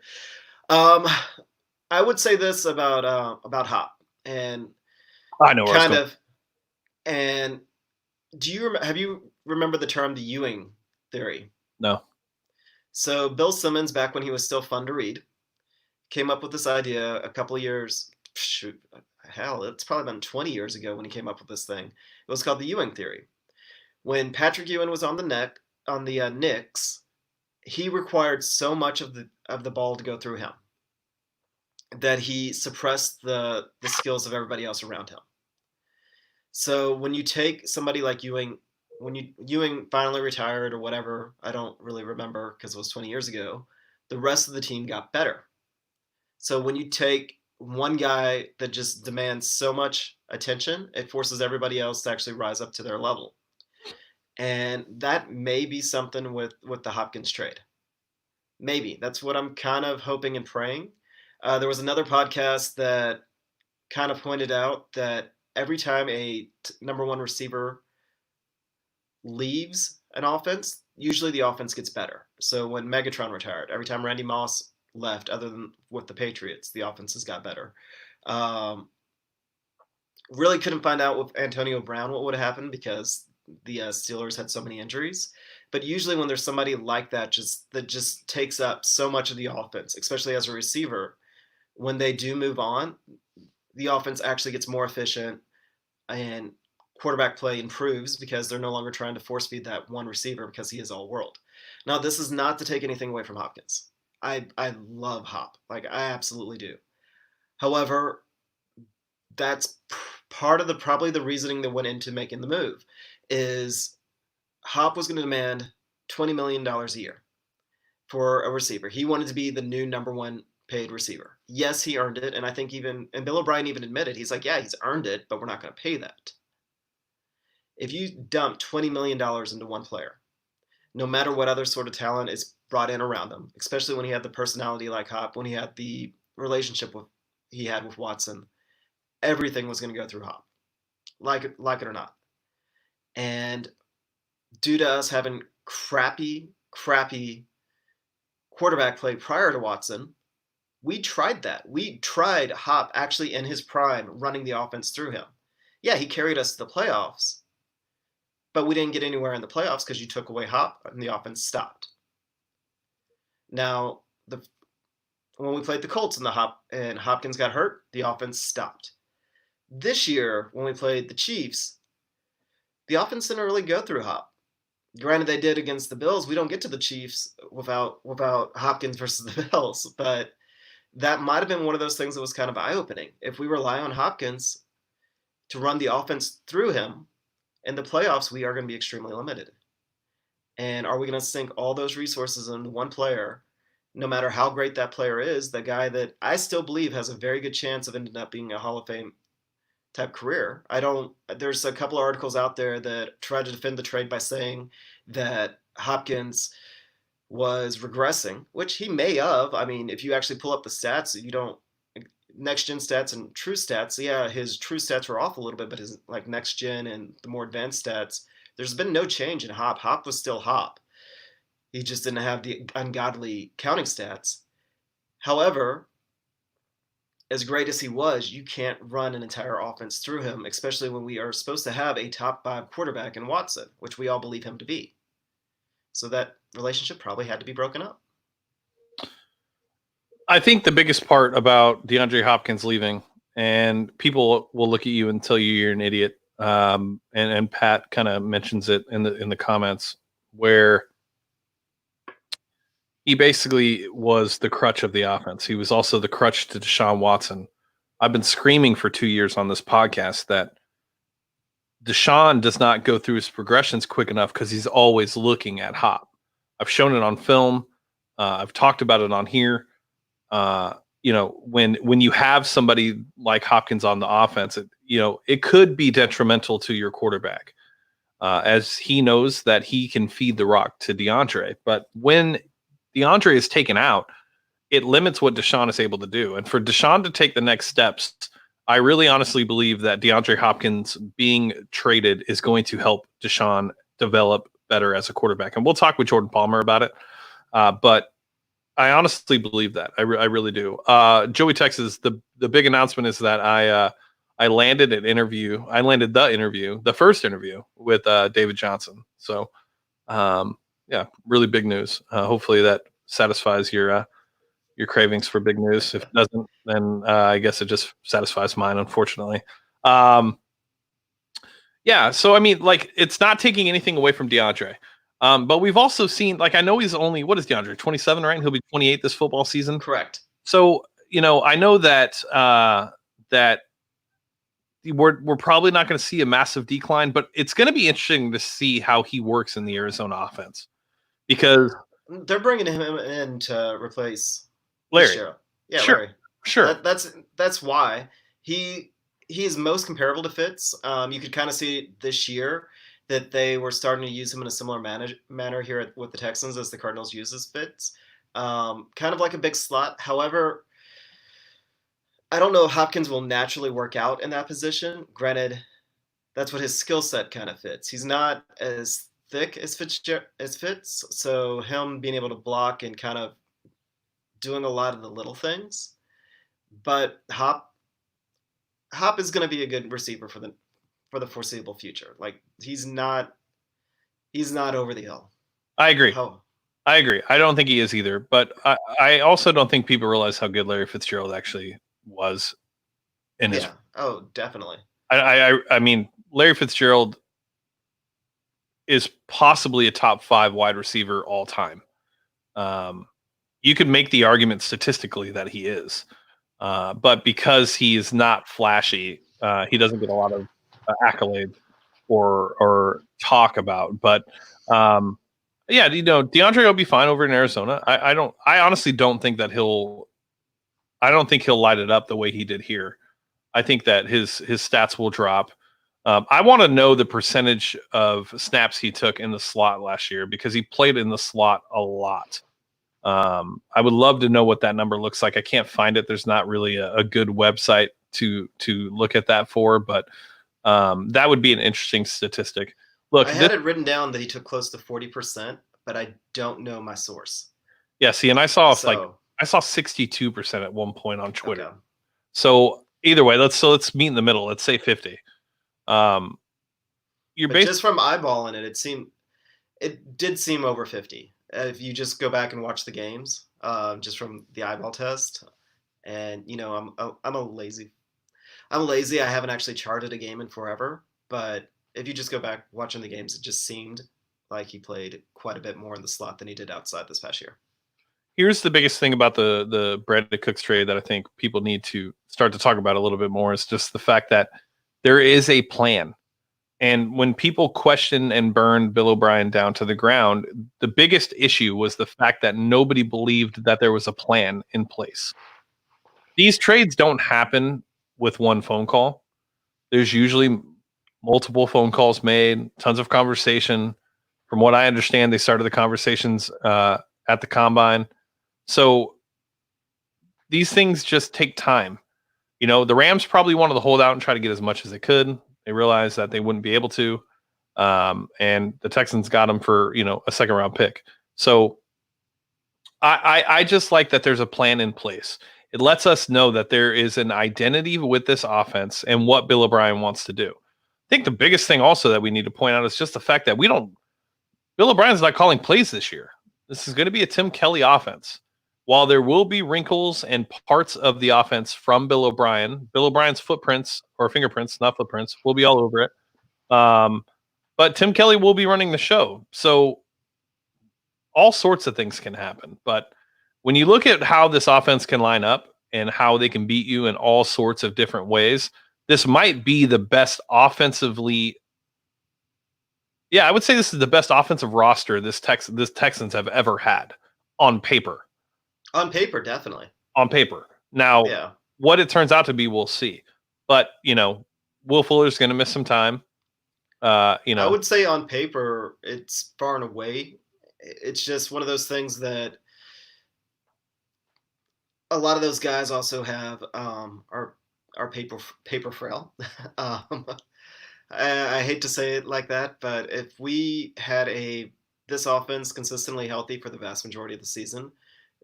I would say this about Hop, and I know where kind of. And have you remember the term the Ewing theory? No. So Bill Simmons, back when he was still fun to read, came up with this idea a couple of years. It's probably been 20 years ago when he came up with this thing. It was called the Ewing theory. When Patrick Ewing was on the Knicks, he required so much of the ball to go through him that he suppressed the skills of everybody else around him. So when you take somebody like Ewing, Ewing finally retired or whatever, I don't really remember because it was 20 years ago, the rest of the team got better. So when you take one guy that just demands so much attention, it forces everybody else to actually rise up to their level. And that may be something with the Hopkins trade. Maybe. That's what I'm kind of hoping and praying. There was another podcast that kind of pointed out that every time a number one receiver leaves an offense, usually the offense gets better. So when Megatron retired, every time Randy Moss left, other than with the Patriots, the offenses got better. Really couldn't find out with Antonio Brown what would have happened because the Steelers had so many injuries. But usually when there's somebody like that just takes up so much of the offense, especially as a receiver, when they do move on, the offense actually gets more efficient and quarterback play improves because they're no longer trying to force feed that one receiver because he is all world. Now, this is not to take anything away from Hopkins. I love Hop. Like, I absolutely do. However, that's part of probably the reasoning that went into making the move is Hop was going to demand $20 million a year for a receiver. He wanted to be the new number one paid receiver. Yes, he earned it. And I think and Bill O'Brien even admitted, he's like, yeah, he's earned it, but we're not going to pay that. If you dump $20 million into one player, no matter what other sort of talent is brought in around him, especially when he had the personality like Hop, when he had the relationship he had with Watson, everything was going to go through Hop, like it or not. And due to us having crappy quarterback play prior to Watson, we tried that. We tried Hop actually in his prime running the offense through him. Yeah, he carried us to the playoffs, but we didn't get anywhere in the playoffs because you took away Hop and the offense stopped. Now, when we played the Colts and Hopkins got hurt, the offense stopped. This year, when we played the Chiefs, the offense didn't really go through Hop. Granted, they did against the Bills. We don't get to the Chiefs without Hopkins versus the Bills, but that might have been one of those things that was kind of eye-opening. If we rely on Hopkins to run the offense through him, in the playoffs, we are going to be extremely limited. And are we going to sink all those resources into one player, no matter how great that player is, the guy that I still believe has a very good chance of ending up being a Hall of Fame type career? There's a couple of articles out there that try to defend the trade by saying that Hopkins was regressing, which he may have. I mean, if you actually pull up the stats, next gen stats and true stats, yeah, his true stats were off a little bit, but his like next gen and the more advanced stats, there's been no change in Hop. Hop was still Hop. He just didn't have the ungodly counting stats. However, as great as he was, you can't run an entire offense through him, especially when we are supposed to have a top 5 quarterback in Watson, which we all believe him to be. So that relationship probably had to be broken up. I think the biggest part about DeAndre Hopkins leaving, and people will look at you and tell you you're an idiot. And Pat kind of mentions it in the comments, where he basically was the crutch of the offense. He was also the crutch to Deshaun Watson. I've been screaming for 2 years on this podcast that Deshaun does not go through his progressions quick enough because he's always looking at Hop. I've shown it on film. I've talked about it on here. When you have somebody like Hopkins on the offense, it could be detrimental to your quarterback, as he knows that he can feed the rock to DeAndre. But when DeAndre is taken out, it limits what Deshaun is able to do. And for Deshaun to take the next steps, I really honestly believe that DeAndre Hopkins being traded is going to help Deshaun develop better as a quarterback. And we'll talk with Jordan Palmer about it. But I honestly believe that. I really do. Joey Texas, the big announcement is that I landed the interview, the first interview with David Johnson. So, really big news. Hopefully that satisfies your cravings for big news. If it doesn't, then I guess it just satisfies mine, unfortunately. So I mean, like, it's not taking anything away from DeAndre. But we've also seen, like, I know he's only, what is DeAndre, 27, right? He'll be 28 this football season. Correct. So, I know that that we're probably not going to see a massive decline, but it's going to be interesting to see how he works in the Arizona offense, because they're bringing him in to replace Larry. Fitzgerald. Yeah, Sure. Larry. Sure. That's why he is most comparable to Fitz. You could kind of see this year that they were starting to use him in a similar manner here with the Texans as the Cardinals uses Fitz. Kind of like a big slot. However, I don't know if Hopkins will naturally work out in that position. Granted, that's what his skill set kind of fits. He's not as thick as Fitz, so him being able to block and kind of doing a lot of the little things. But Hop is going to be a good receiver for the foreseeable future. Like, he's not over the hill. I agree. I agree. I don't think he is either, but I also don't think people realize how good Larry Fitzgerald actually was in his. Oh, definitely. I mean, Larry Fitzgerald is possibly a top 5 wide receiver all time. You could make the argument statistically that he is, but because he is not flashy, he doesn't get a lot of accolades or talk about. But DeAndre will be fine over in Arizona. I honestly don't think that he'll light it up the way he did here. I think that his stats will drop. I want to know the percentage of snaps he took in the slot last year, because he played in the slot a lot. I would love to know what that number looks like. I can't find it. There's not really a good website to look at that for, but that would be an interesting statistic. Look, I had it written down that he took close to 40%, but I don't know my source. Yeah, see, and I saw 62% at one point on Twitter. Okay. So either way, let's meet in the middle. Let's say 50. Just from eyeballing it did seem over 50. If you just go back and watch the games, just from the eyeball test, and I'm lazy. I haven't actually charted a game in forever, but if you just go back watching the games, it just seemed like he played quite a bit more in the slot than he did outside this past year. Here's the biggest thing about the Brandon Cooks trade that I think people need to start to talk about a little bit more, is just the fact that there is a plan. And when people question and burn Bill O'Brien down to the ground, the biggest issue was the fact that nobody believed that there was a plan in place. These trades don't happen with one phone call. There's usually multiple phone calls made, tons of conversation. From what I understand, they started the conversations at the combine. So these things just take time. The Rams probably wanted to hold out and try to get as much as they could. They realized that they wouldn't be able to. And the Texans got him for, a second round pick. So I just like that there's a plan in place. It lets us know that there is an identity with this offense and what Bill O'Brien wants to do. I think the biggest thing also that we need to point out is just the fact that Bill O'Brien's not calling plays this year. This is going to be a Tim Kelly offense. While there will be wrinkles and parts of the offense from Bill O'Brien's footprints or fingerprints, not footprints, will be all over it. But Tim Kelly will be running the show. So all sorts of things can happen. But when you look at how this offense can line up and how they can beat you in all sorts of different ways, this might be the best offensively. Yeah, I would say this is the best offensive roster this Texans have ever had on paper. On paper, definitely. On paper. Now, Yeah. what it turns out to be, we'll see. But, Will Fuller's going to miss some time. I would say on paper, it's far and away. It's just one of those things that a lot of those guys also have are paper frail. I hate to say it like that, but if we had this offense consistently healthy for the vast majority of the season,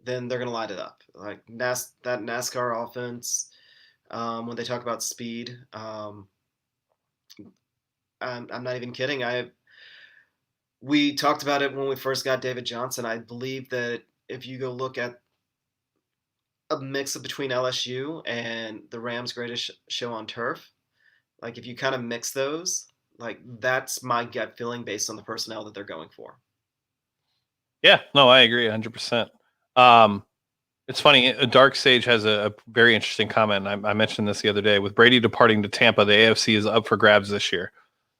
then they're going to light it up. Like that NASCAR offense, when they talk about speed, I'm not even kidding. We talked about it when we first got David Johnson. I believe that if you go look at a mix between LSU and the Rams' greatest show on turf, like if you kind of mix those, like that's my gut feeling based on the personnel that they're going for. Yeah, no, I agree 100%. It's funny. Dark Sage has a very interesting comment. I mentioned this the other day. With Brady departing to Tampa, the AFC is up for grabs this year.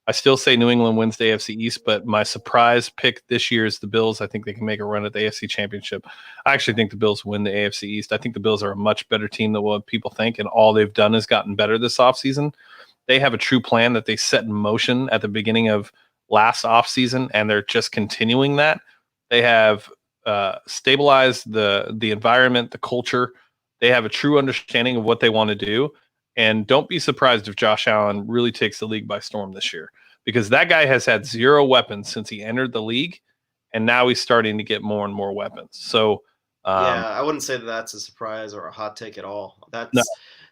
I still say New England wins the AFC East, but my surprise pick this year is the Bills. I think they can make a run at the AFC Championship. I actually think the Bills win the AFC East. I think the Bills are a much better team than what people think, and all they've done is gotten better this offseason. They have a true plan that they set in motion at the beginning of last offseason, and they're just continuing that. They have stabilized the environment, the culture. They have a true understanding of what they want to do. And don't be surprised if Josh Allen really takes the league by storm this year, because that guy has had zero weapons since he entered the league, and now he's starting to get more and more weapons. So, yeah, I wouldn't say that that's a surprise or a hot take at all. No.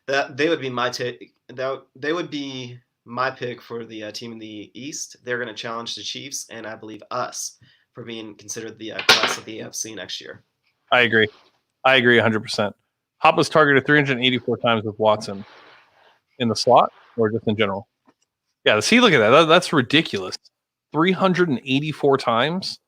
That they would be my take. That they would be my pick for the team in the East. They're going to challenge the Chiefs, and I believe us for being considered the class of the AFC next year. I agree 100%. Hop was targeted 384 times with Watson. In the slot or just in general? Yeah, see, look at that. That's ridiculous. 384 times.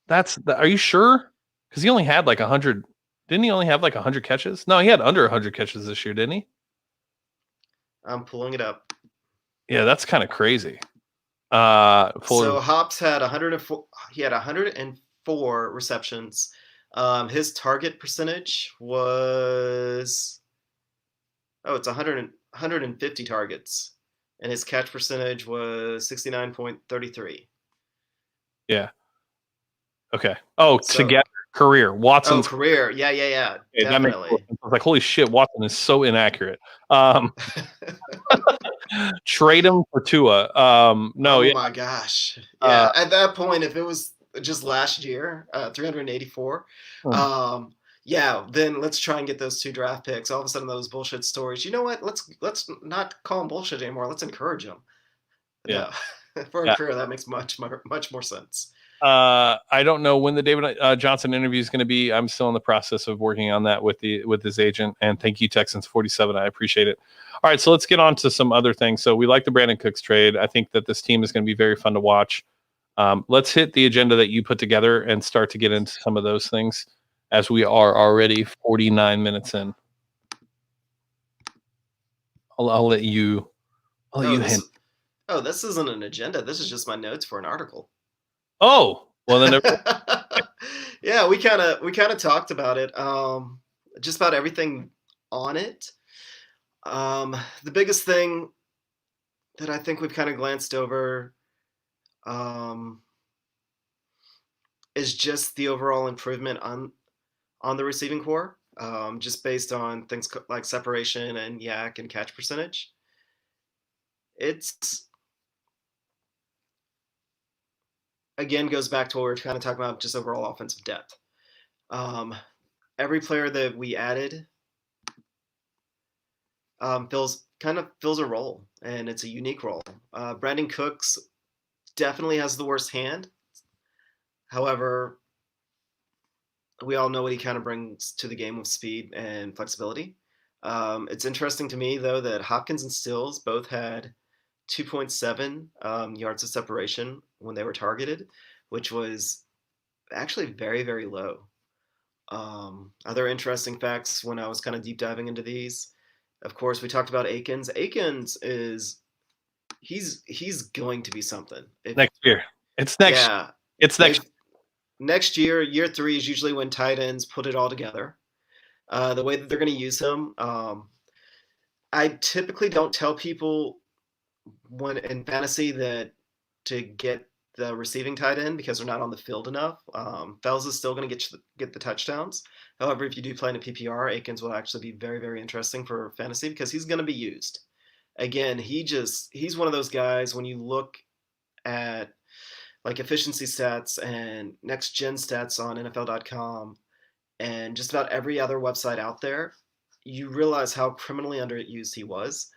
Are you sure? Because he only had like 100. Didn't he only have like 100 catches? No, he had under 100 catches this year, didn't he? I'm pulling it up. Yeah, that's kind of crazy. So Hops had 104. He had 104 receptions. His target percentage was it's 150 targets, and his catch percentage was 69.33. Yeah. Okay. Oh, so, together career Watson's career. Yeah. Okay, definitely. I was like, holy shit, Watson is so inaccurate. Trade him for Tua. No. Oh my gosh. Yeah. At that point, if it was just last year, 384. Yeah, then let's try and get those 2 draft picks. All of a sudden, those bullshit stories. You know what? Let's not call them bullshit anymore. Let's encourage them. Yeah, for a career, that makes much more sense. I don't know when the David Johnson interview is going to be. I'm still in the process of working on that with his agent. And thank you, Texans 47. I appreciate it. All right, so let's get on to some other things. So we like the Brandon Cooks trade. I think that this team is going to be very fun to watch. Let's hit the agenda that you put together and start to get into some of those things, as we are already 49 minutes in. I'll let you hint. This isn't an agenda. This is just my notes for an article. Oh, well then. Yeah, we kind of talked about it. Just about everything on it. The biggest thing that I think we've kind of glanced over is just the overall improvement on the receiving core, just based on things like separation and yak and catch percentage. It's, again, goes back to what we were kind of talking about, just overall offensive depth. Every player that we added fills a role, and it's a unique role. Brandon Cooks definitely has the worst hand. However, we all know what he kind of brings to the game with speed and flexibility. It's interesting to me, though, that Hopkins and Stills both had 2.7 yards of separation when they were targeted, which was actually very, very low. Other interesting facts when I was kind of deep diving into these, of course, we talked about Akins. Akins he's going to be something. Next year. It's next. Yeah. It's next. Next year, year 3 is usually when tight ends put it all together. The way that they're going to use him, I typically don't tell people when in fantasy that to get the receiving tight end because they're not on the field enough. Fells is still going to get the touchdowns. However, if you do play in a PPR, Akins will actually be very, very interesting for fantasy because he's going to be used. Again, he's one of those guys when you look at like efficiency stats and next gen stats on NFL.com and just about every other website out there, you realize how criminally underused he was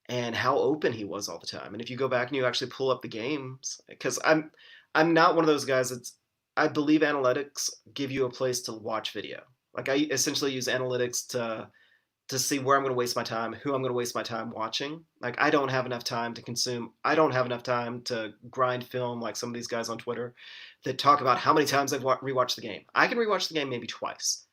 and how open he was all the time. And if you go back and you actually pull up the games, because I'm not one of those guys I believe analytics give you a place to watch video. Like I essentially use analytics to see where I'm going to waste my time, who I'm going to waste my time watching. Like I don't have enough time to consume. I don't have enough time to grind film like some of these guys on Twitter that talk about how many times I've rewatched the game. I can rewatch the game maybe twice.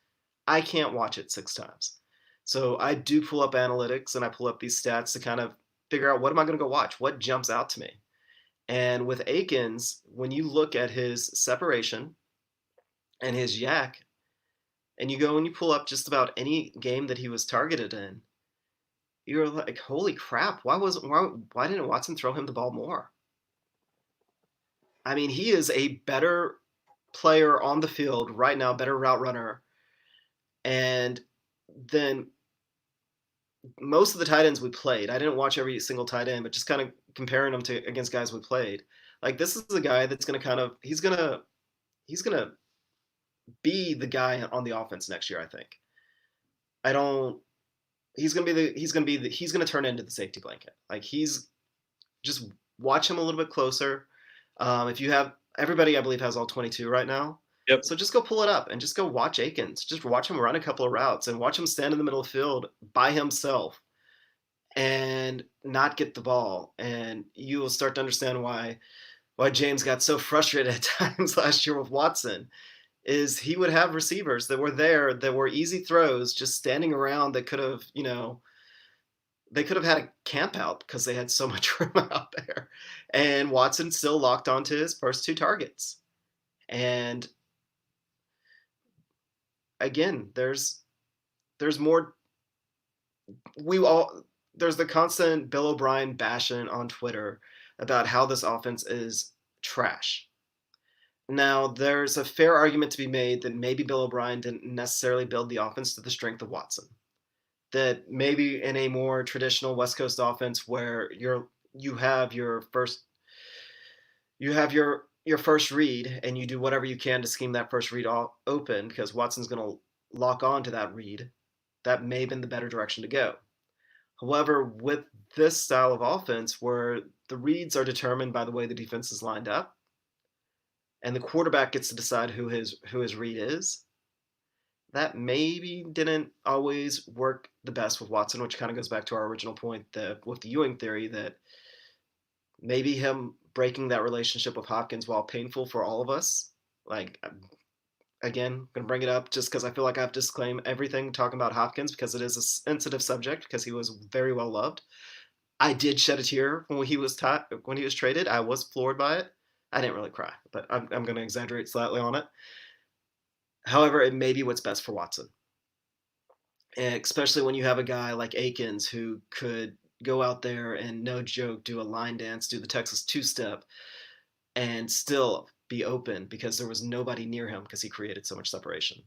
I can't watch it 6 times. So I do pull up analytics and I pull up these stats to kind of figure out what am I going to go watch? What jumps out to me? And with Akins, when you look at his separation and his yak, and you go and you pull up just about any game that he was targeted in, you're like, holy crap, why didn't Watson throw him the ball more? I mean, he is a better player on the field right now, better route runner. And then most of the tight ends we played, I didn't watch every single tight end, but just kind of comparing them to against guys we played. Like this is a guy that's going to he's going to be the guy on the offense next year, I think. He's going to turn into the safety blanket. Like he's just watch him a little bit closer. If you have everybody, I believe has all 22 right now. Yep. So just go pull it up and just go watch Akins. Just watch him run a couple of routes and watch him stand in the middle of the field by himself and not get the ball. And you will start to understand why James got so frustrated at times last year with Watson. Is he would have receivers that were there that were easy throws just standing around that could have, they could have had a camp out because they had so much room out there. And Watson still locked onto his first 2 targets. And again, there's more. There's the constant Bill O'Brien bashing on Twitter about how this offense is trash. Now, there's a fair argument to be made that maybe Bill O'Brien didn't necessarily build the offense to the strength of Watson. That maybe in a more traditional West Coast offense where you have your first read and you do whatever you can to scheme that first read open because Watson's going to lock on to that read, that may have been the better direction to go. However, with this style of offense where the reads are determined by the way the defense is lined up, and the quarterback gets to decide who his read is, that maybe didn't always work the best with Watson, which kind of goes back to our original point with the Ewing theory that maybe him breaking that relationship with Hopkins, while painful for all of us, like, again, I'm going to bring it up just because I feel like I have to disclaim everything talking about Hopkins because it is a sensitive subject because he was very well loved. I did shed a tear when he was traded. I was floored by it. I didn't really cry, but I'm going to exaggerate slightly on it. However, it may be what's best for Watson. And especially when you have a guy like Akins who could go out there and, no joke, do a line dance, do the Texas two-step, and still be open because there was nobody near him because he created so much separation.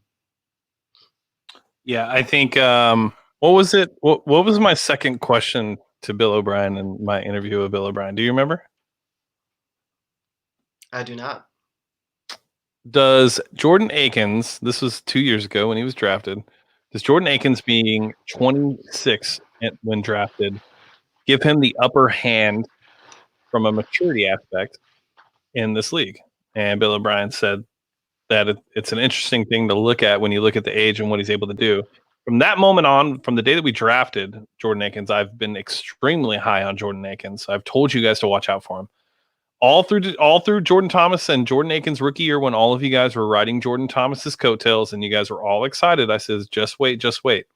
Yeah, I think what was it? What was my second question to Bill O'Brien in my interview with Bill O'Brien? Do you remember? I do not. Does Jordan Akins, this was 2 years ago when he was drafted, does Jordan Akins being 26 when drafted give him the upper hand from a maturity aspect in this league? And Bill O'Brien said that it's an interesting thing to look at when you look at the age and what he's able to do. From that moment on, from the day that we drafted Jordan Akins, I've been extremely high on Jordan Akins. I've told you guys to watch out for him. All through Jordan Thomas and Jordan Akins' rookie year, when all of you guys were riding Jordan Thomas's coattails and you guys were all excited, I says, just wait, just wait.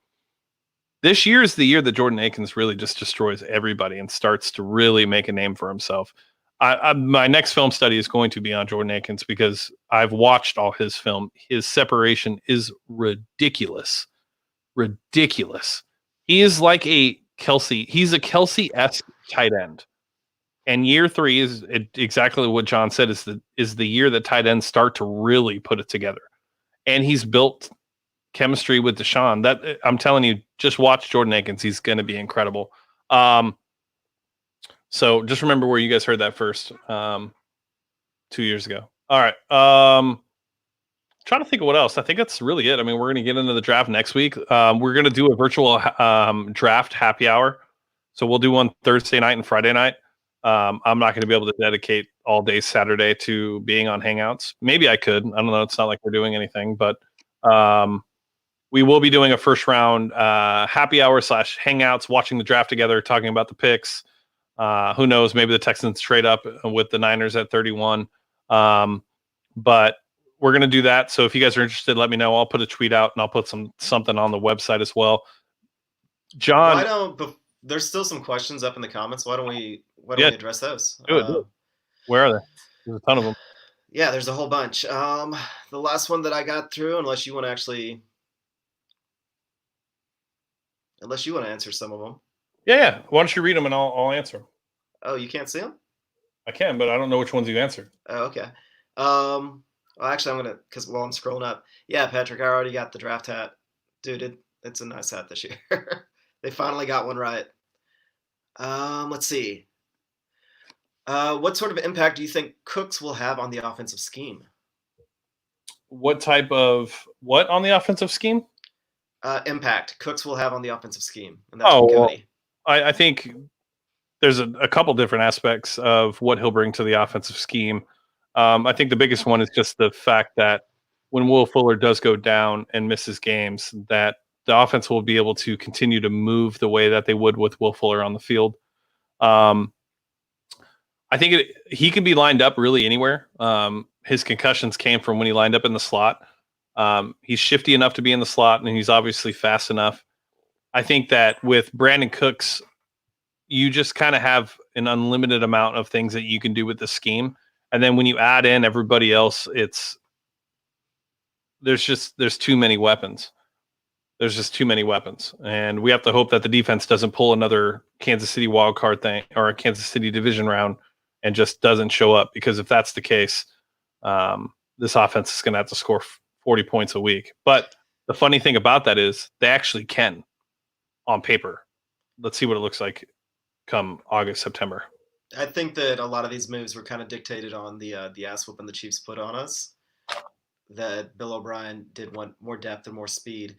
This year is the year that Jordan Akins really just destroys everybody and starts to really make a name for himself. My next film study is going to be on Jordan Akins because I've watched all his film. His separation is ridiculous. Ridiculous. He is like a Kelsey. He's a Kelsey-esque tight end. And year 3 is exactly what John said is the year that tight ends start to really put it together. And he's built chemistry with Deshaun. That I'm telling you, just watch Jordan Akins. He's going to be incredible. So just remember where you guys heard that first 2 years ago. All right. Trying to think of what else. I think that's really it. I mean, we're going to get into the draft next week. We're going to do a virtual draft happy hour. So we'll do one Thursday night and Friday night. I'm not going to be able to dedicate all day Saturday to being on Hangouts. Maybe I could. I don't know. It's not like we're doing anything, but we will be doing a first round happy hour / Hangouts, watching the draft together, talking about the picks. Who knows? Maybe the Texans trade up with the Niners at 31. But we're going to do that. So if you guys are interested, let me know. I'll put a tweet out and I'll put something on the website as well. John, there's still some questions up in the comments. Why don't we address those? Do it. Where are they? There's a ton of them. Yeah, there's a whole bunch. The last one that I got through, unless you want to answer some of them. Yeah. Why don't you read them and I'll answer them? Oh, you can't see them? I can, but I don't know which ones you answered. Oh, okay. Well, actually, I'm I'm scrolling up. Yeah, Patrick, I already got the draft hat. Dude, it's a nice hat this year. They finally got one right. Let's see. What sort of impact do you think Cooks will have on the offensive scheme? What on the offensive scheme? Impact Cooks will have on the offensive scheme. And that's well, I think there's a couple different aspects of what he'll bring to the offensive scheme. I think the biggest one is just the fact that when Will Fuller does go down and misses games, that the offense will be able to continue to move the way that they would with Will Fuller on the field. I think he can be lined up really anywhere. His concussions came from when he lined up in the slot. He's shifty enough to be in the slot, and he's obviously fast enough. I think that with Brandon Cooks, you just kind of have an unlimited amount of things that you can do with the scheme. And then when you add in everybody else, there's too many weapons. There's just too many weapons. And we have to hope that the defense doesn't pull another Kansas City wildcard thing or a Kansas City division round and just doesn't show up. Because if that's the case, this offense is going to have to score 40 points a week. But the funny thing about that is they actually can on paper. Let's see what it looks like come August, September. I think that a lot of these moves were kind of dictated on the ass whooping the Chiefs put on us. That Bill O'Brien did want more depth and more speed.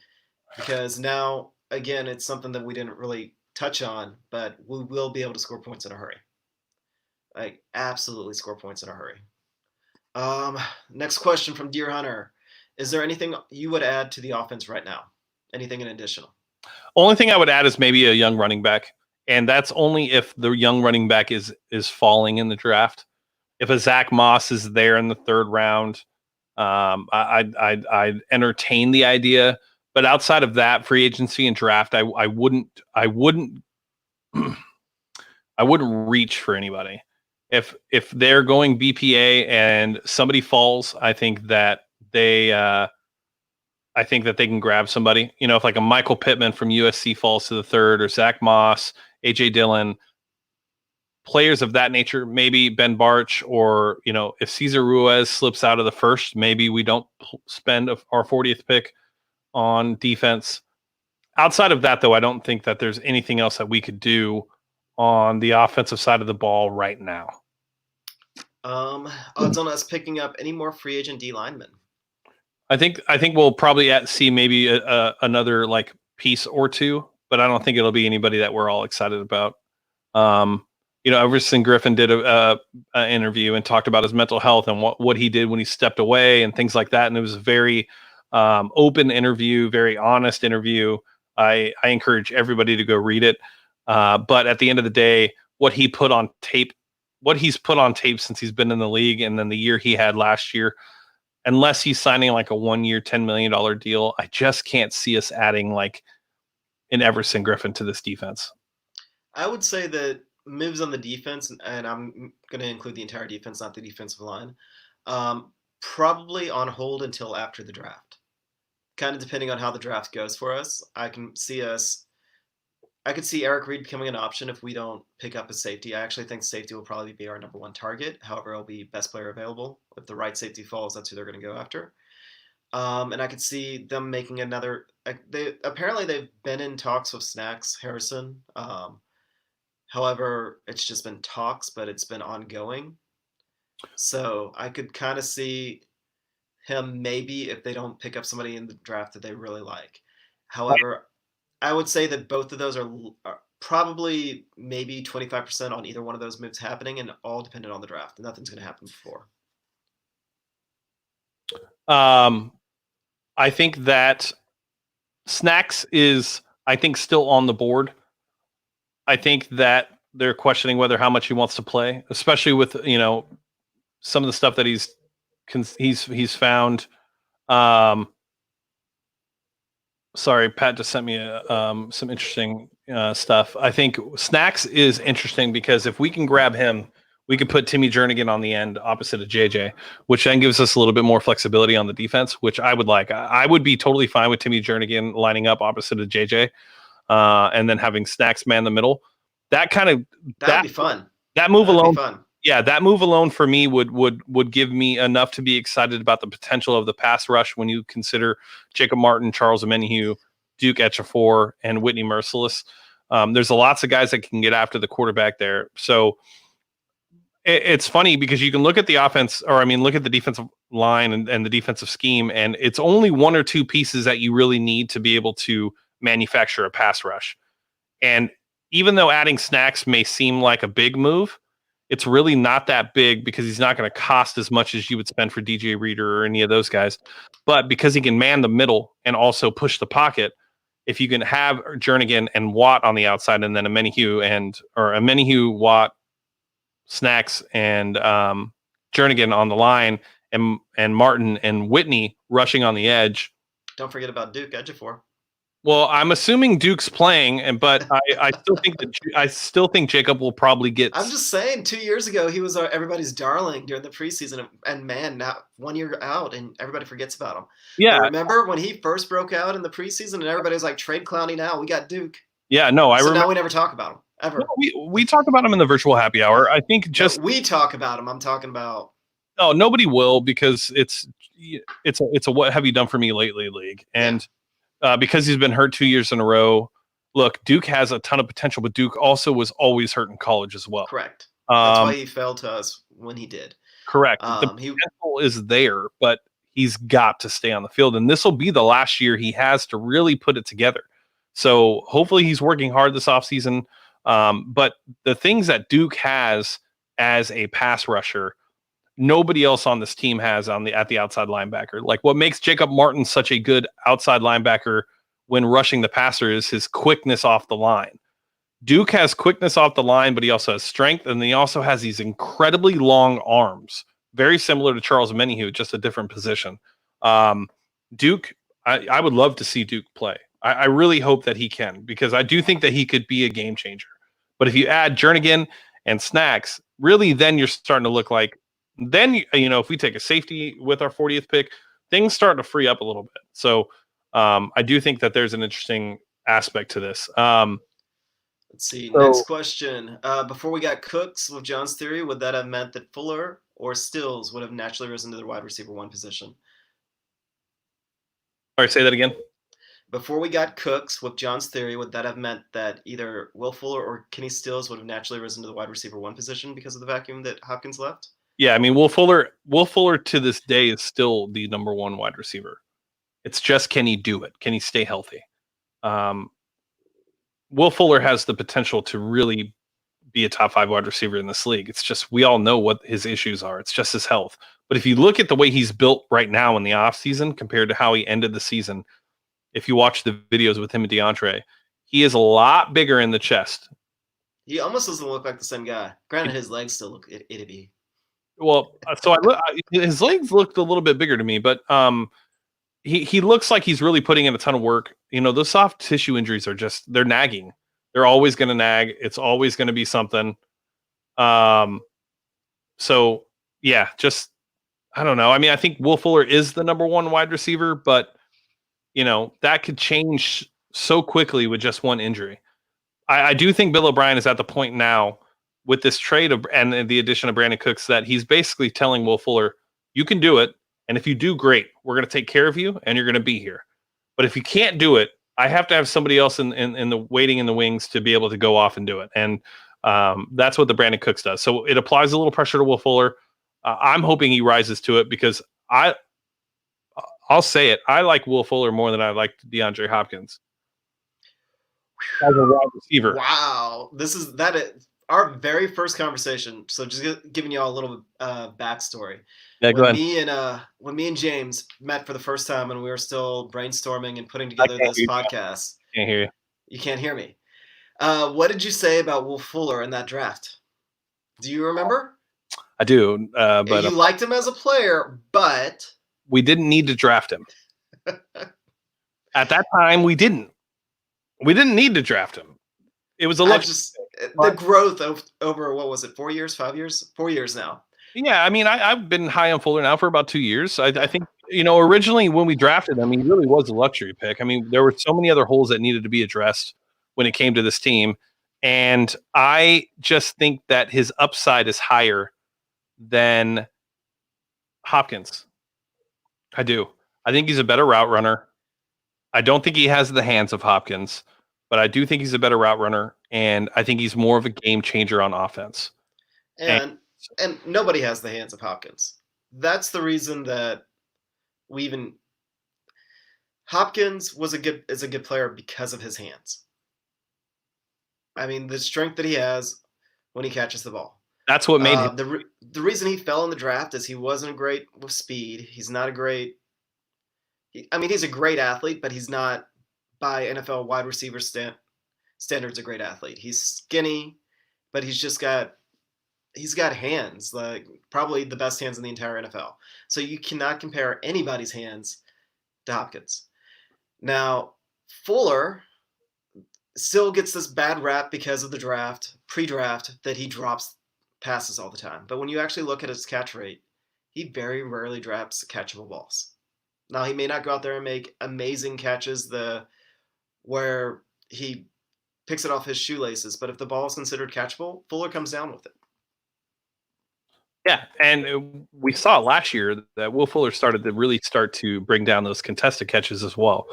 Because now, again, it's something that we didn't really touch on, but we will be able to score points in a hurry. Like, absolutely score points in a hurry. Next question from Deer Hunter. Is there anything you would add to the offense right now? Anything in additional? Only thing I would add is maybe a young running back. And that's only if the young running back is falling in the draft. If a Zach Moss is there in the 3rd round, I'd entertain the idea. But outside of that, free agency and draft, I wouldn't reach for anybody. If they're going BPA and somebody falls, I think that they can grab somebody. You know, if like a Michael Pittman from USC falls to the 3rd, or Zach Moss, AJ Dillon, players of that nature, maybe Ben Barch, or, you know, if Cesar Ruiz slips out of the 1st, maybe we don't spend our 40th pick on defense. Outside of that, though, I don't think that there's anything else that we could do on the offensive side of the ball right now. Odds on us picking up any more free agent D linemen? I think we'll probably see maybe another like piece or two, but I don't think it'll be anybody that we're all excited about. Everson Griffin did a interview and talked about his mental health and what he did when he stepped away and things like that. And it was a very open interview, very honest interview. I encourage everybody to go read it. But at the end of the day, what he's put on tape since he's been in the league, and then the year he had last year, unless he's signing like a 1 year, $10 million deal, I just can't see us adding like an Everson Griffin to this defense. I would say that moves on the defense, and I'm going to include the entire defense, not the defensive line, probably on hold until after the draft. Kind of depending on how the draft goes for us. I could see Eric Reed becoming an option if we don't pick up a safety. I actually think safety will probably be our number one target. However, it'll be best player available. If the right safety falls, that's who they're going to go after. And I could see them making another. Apparently they've been in talks with Snacks Harrison. However, it's just been talks, but it's been ongoing. So I could kind of see him maybe if they don't pick up somebody in the draft that they really like. However, I would say that both of those are probably maybe 25% on either one of those moves happening, and all dependent on the draft. And nothing's going to happen before. I think that Snacks is, still on the board. I think that they're questioning how much he wants to play, especially with some of the stuff that he's found. Sorry, Pat just sent me some interesting stuff. I think Snacks is interesting because if we can grab him, we could put Timmy Jernigan on the end opposite of JJ, which then gives us a little bit more flexibility on the defense, which I would like. I would be totally fine with Timmy Jernigan lining up opposite of JJ, and then having Snacks man the middle. That would be fun. That move alone, yeah, that move alone for me would give me enough to be excited about the potential of the pass rush when you consider Jacob Martin, Charles Omenihu, Duke Ejiofor, and Whitney Merciless. There's lots of guys that can get after the quarterback there. So it's funny because you can look at the offense, look at the defensive line and the defensive scheme, and it's only one or two pieces that you really need to be able to manufacture a pass rush. And even though adding Snacks may seem like a big move, it's really not that big because he's not going to cost as much as you would spend for DJ Reader or any of those guys. But because he can man the middle and also push the pocket, if you can have Jernigan and Watt on the outside and then Omenihu, Watt, Snacks, and Jernigan on the line, and Martin and Whitney rushing on the edge. Don't forget about Duke Ejiofor. Well, I'm assuming Duke's playing, but I still think Jacob will probably get. I'm just saying, 2 years ago he was everybody's darling during the preseason, and man, now 1 year out, and everybody forgets about him. Yeah, but remember when he first broke out in the preseason, and everybody was like, "Trade Clowney now. We got Duke." Yeah, no, I remember. Now we never talk about him ever. No, we talk about him in the virtual happy hour. I think just we talk about him. I'm talking about. No, nobody will because it's a what have you done for me lately league, and. Because he's been hurt 2 years in a row. Look, Duke has a ton of potential, but Duke also was always hurt in college as well. Correct. That's why he fell to us when he did. Correct. The potential is there, but he's got to stay on the field. And this will be the last year he has to really put it together. So hopefully he's working hard this offseason. But the things that Duke has as a pass rusher, nobody else on this team has at the outside linebacker. Like what makes Jacob Martin such a good outside linebacker when rushing the passer is his quickness off the line. Duke has quickness off the line, but he also has strength, and he also has these incredibly long arms, very similar to Charles Omenihu, just a different position. Duke, I would love to see Duke play. I really hope that he can, because I do think that he could be a game changer. But if you add Jernigan and Snacks, really then you're starting to look like, then, if we take a safety with our 40th pick, things start to free up a little bit. So I do think that there's an interesting aspect to this. Let's see. Next question. Before we got Cooks with John's theory, would that have meant that Fuller or Stills would have naturally risen to the wide receiver 1 position? All right, say that again. Before we got Cooks with John's theory, would that have meant that either Will Fuller or Kenny Stills would have naturally risen to the wide receiver 1 position because of the vacuum that Hopkins left? Yeah, I mean, Will Fuller to this day is still the number one wide receiver. It's just, can he do it? Can he stay healthy? Will Fuller has the potential to really be a top 5 wide receiver in this league. It's just, we all know what his issues are. It's just his health. But if you look at the way he's built right now in the offseason compared to how he ended the season, if you watch the videos with him and DeAndre, he is a lot bigger in the chest. He almost doesn't look like the same guy. Granted, his legs still look itty bitty. Well, so his legs looked a little bit bigger to me, but he looks like he's really putting in a ton of work. You know, those soft tissue injuries are just, they're nagging. They're always going to nag. It's always going to be something. So yeah, just, I don't know. I mean, I think Will Fuller is the number one wide receiver, but you know, that could change so quickly with just one injury. I do think Bill O'Brien is at the point now with this trade and the addition of Brandon Cooks that he's basically telling Will Fuller, you can do it. And if you do, great. We're going to take care of you and you're going to be here. But if you can't do it, I have to have somebody else in the waiting in the wings to be able to go off and do it. And that's what the Brandon Cooks does. So it applies a little pressure to Will Fuller. I'm hoping he rises to it because I'll say it. I like Will Fuller more than I like DeAndre Hopkins as a wide receiver. Wow. This is our very first conversation. So just giving you all a little backstory. Yeah, go ahead. When me and James met for the first time and we were still brainstorming and putting together this podcast. Can't hear you. You can't hear me. What did you say about Will Fuller in that draft? Do you remember? I do. But you liked him as a player, but we didn't need to draft him. At that time, we didn't. We didn't need to draft him. It was a luxury. The growth over, what was it, 4 years, 5 years? 4 years now. Yeah, I mean, I've been high on Fuller now for about 2 years. I think, you know, originally when we drafted him, he really was a luxury pick. I mean, there were so many other holes that needed to be addressed when it came to this team. And I just think that his upside is higher than Hopkins. I do. I think he's a better route runner. I don't think he has the hands of Hopkins, but I do think he's a better route runner. And I think he's more of a game changer on offense. And nobody has the hands of Hopkins. That's the reason that Hopkins is a good player because of his hands. I mean, the strength that he has when he catches the ball. That's what made him. The reason he fell in the draft is he wasn't great with speed. He's not a great. He's a great athlete, but he's not by NFL wide receiver standards a great athlete. He's skinny, but he's got hands, like probably the best hands in the entire NFL. So you cannot compare anybody's hands to Hopkins. Now, Fuller still gets this bad rap because of the pre-draft, that he drops passes all the time. But when you actually look at his catch rate, he very rarely drops catchable balls. Now, he may not go out there and make amazing catches where he picks it off his shoelaces, but if the ball is considered catchable, Fuller comes down with it. Yeah, and we saw last year that Will Fuller started to bring down those contested catches as well.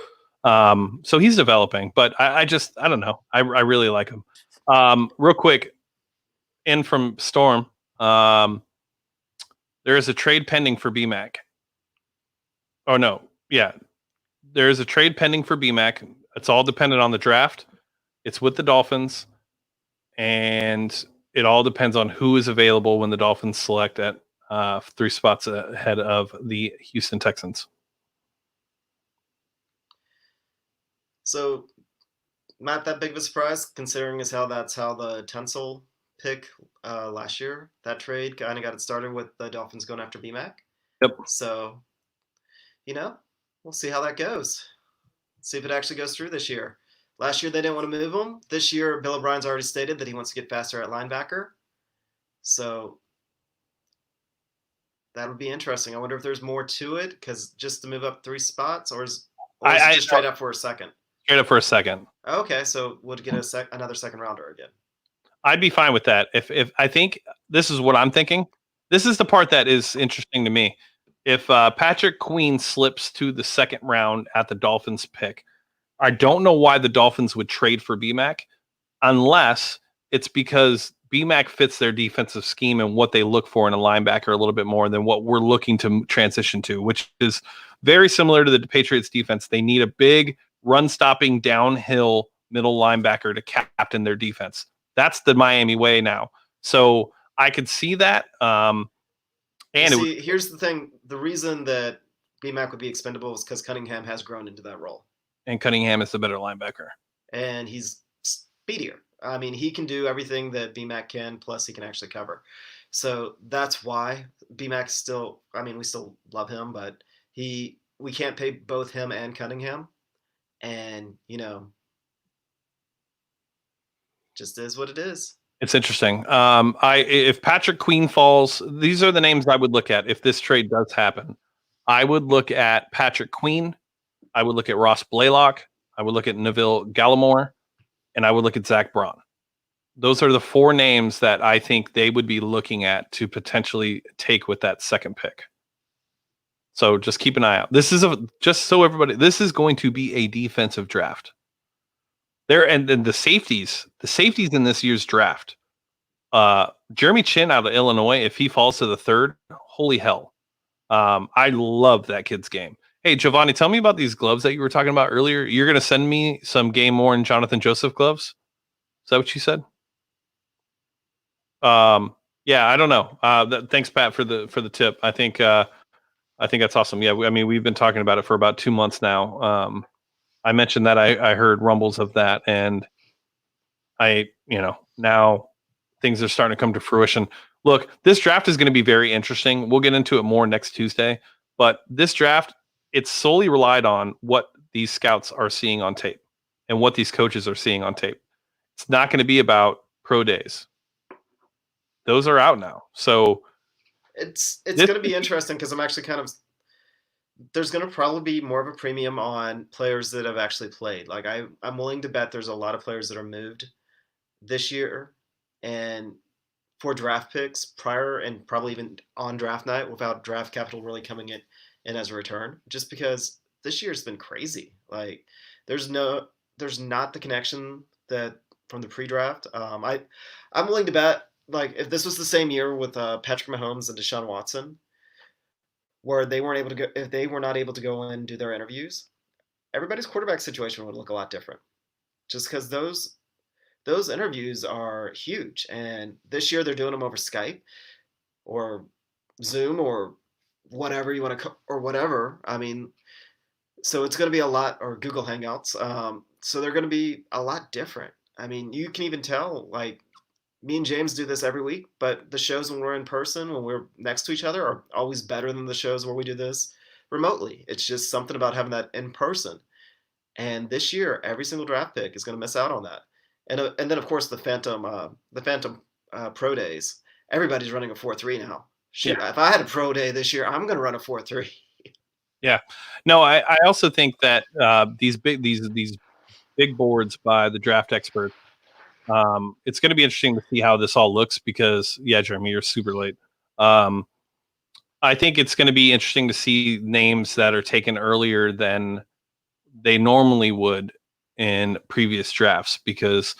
So he's developing, but I don't know. I really like him. Real quick, in from Storm, there is a trade pending for BMAC. Oh, no. Yeah. There is a trade pending for BMAC. It's all dependent on the draft. It's with the Dolphins. And it all depends on who is available when the Dolphins select at 3 spots ahead of the Houston Texans. So, not that big of a surprise, considering that's how the Tunsil pick last year, that trade kind of got it started with the Dolphins going after BMAC. Yep. So, we'll see how that goes. See if it actually goes through this year. Last year, they didn't want to move him. This year, Bill O'Brien's already stated that he wants to get faster at linebacker. So that would be interesting. I wonder if there's more to it, because just to move up 3 spots, or is it just straight up for a second? Straight up for a second. Okay, so we'll get another second rounder again. I'd be fine with that. If I think this is what I'm thinking. This is the part that is interesting to me. If Patrick Queen slips to the second round at the Dolphins pick, I don't know why the Dolphins would trade for BMAC unless it's because BMAC fits their defensive scheme and what they look for in a linebacker a little bit more than what we're looking to transition to, which is very similar to the Patriots defense. They need a big run-stopping downhill middle linebacker to captain their defense. That's the Miami way now. So I could see that. Here's the thing. The reason that BMAC would be expendable is because Cunningham has grown into that role. And Cunningham is the better linebacker. And he's speedier. I mean, he can do everything that BMAC can, plus he can actually cover. So that's why BMAC still, I mean, we still love him, but we can't pay both him and Cunningham. And, just is what it is. It's interesting. If Patrick Queen falls, these are the names I would look at if this trade does happen. I would look at Patrick Queen. I would look at Ross Blaylock. I would look at Neville Gallimore, and I would look at Zach Braun. Those are the 4 names that I think they would be looking at to potentially take with that second pick. So just keep an eye out. This is this is going to be a defensive draft. And the safeties in this year's draft. Jeremy Chin out of Illinois, if he falls to the 3rd, holy hell. I love that kid's game. Hey, Giovanni, tell me about these gloves that you were talking about earlier. You're going to send me some game-worn Jonathan Joseph gloves? Is that what you said? Yeah, I don't know. Thanks, Pat, for the tip. I think that's awesome. Yeah, I mean, we've been talking about it for about 2 months now. I mentioned that I heard rumbles of that, and now things are starting to come to fruition. Look, this draft is going to be very interesting. We'll get into it more next Tuesday, but this draft, it's solely relied on what these scouts are seeing on tape and what these coaches are seeing on tape. It's not going to be about pro days. Those are out now. So it's going to be interesting because I'm actually there's going to probably be more of a premium on players that have actually played. Like I'm willing to bet there's a lot of players that are moved this year and for draft picks prior and probably even on draft night without draft capital really coming in as a return, just because this year's been crazy. Like there's not the connection that from the pre-draft. I'm willing to bet, like, if this was the same year with Patrick Mahomes and Deshaun Watson, where they weren't able to go, if they were not able to go in and do their interviews, everybody's quarterback situation would look a lot different. Just because those interviews are huge, and this year they're doing them over Skype or Zoom or whatever you want to, or whatever. I mean, so it's going to be a lot, or Google Hangouts. So they're going to be a lot different. I mean, you can even tell, like, me and James do this every week, but the shows when we're in person, when we're next to each other, are always better than the shows where we do this remotely. It's just something about having that in person. And this year, every single draft pick is going to miss out on that. And then, of course, the Phantom Pro Days. Everybody's running a 4.3 now. Shoot, yeah. If I had a pro day this year, I'm going to run a 4.3. Yeah. No, I also think that these big boards by the draft experts, it's going to be interesting to see how this all looks because, yeah, Jeremy, you're super late. I think it's going to be interesting to see names that are taken earlier than they normally would in previous drafts because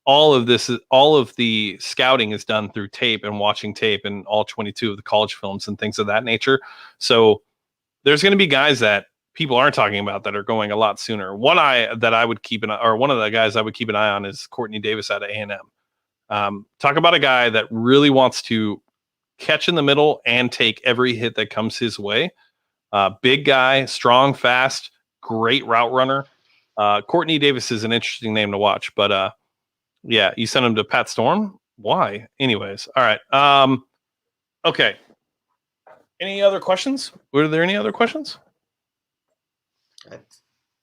all of the scouting is done through tape and watching tape and all 22 of the college films and things of that nature. So there's going to be guys that people aren't talking about that are going a lot sooner. One of the guys I would keep an eye on is Courtney Davis out of A&M. Talk about a guy that really wants to catch in the middle and take every hit that comes his way. Big guy, strong, fast, great route runner. Courtney Davis is an interesting name to watch, but yeah, you sent him to Pat Storm? Why? Anyways, all right. Okay. Any other questions? Were there any other questions? I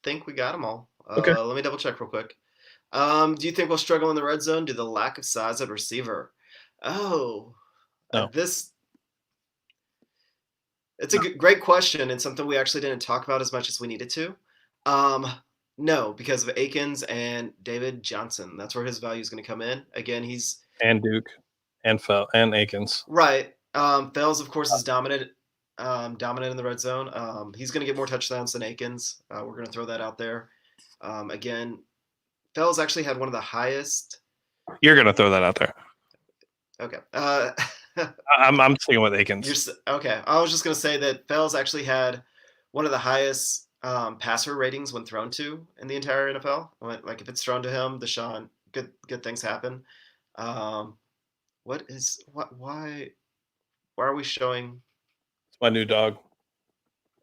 think we got them all. Okay. Let me double check real quick. Do you think we'll struggle in the red zone due to the lack of size at receiver? No. It's a great question and something we actually didn't talk about as much as we needed to. No, because of Akins and David Johnson. That's where his value is going to come in. Again, and Duke and Akins. Right. Fales, of course, is dominant in the red zone. He's going to get more touchdowns than Akins. We're going to throw that out there. Again, Fales actually had one of the highest. You're going to throw that out there. Okay. I'm sticking with Akins. Okay. I was just gonna say that Fells actually had one of the highest passer ratings when thrown to in the entire NFL. Like if it's thrown to him, Deshaun, good things happen. Um, why are we showing? It's my new dog.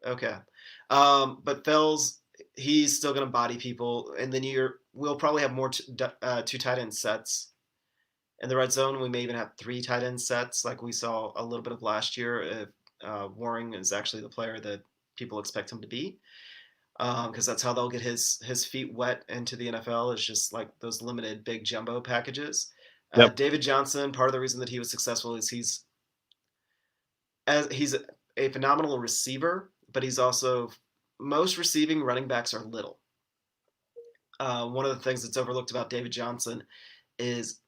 Okay. But Fells, he's still gonna body people, and then we'll probably have more two tight end sets in the red zone. We may even have 3 tight end sets, like we saw a little bit of last year. If Waring is actually the player that people expect him to be, because that's how they'll get his feet wet into the NFL, is just like those limited big jumbo packages. Yep. David Johnson, part of the reason that he was successful is he's a phenomenal receiver, but he's also, most receiving running backs are little. One of the things that's overlooked about David Johnson is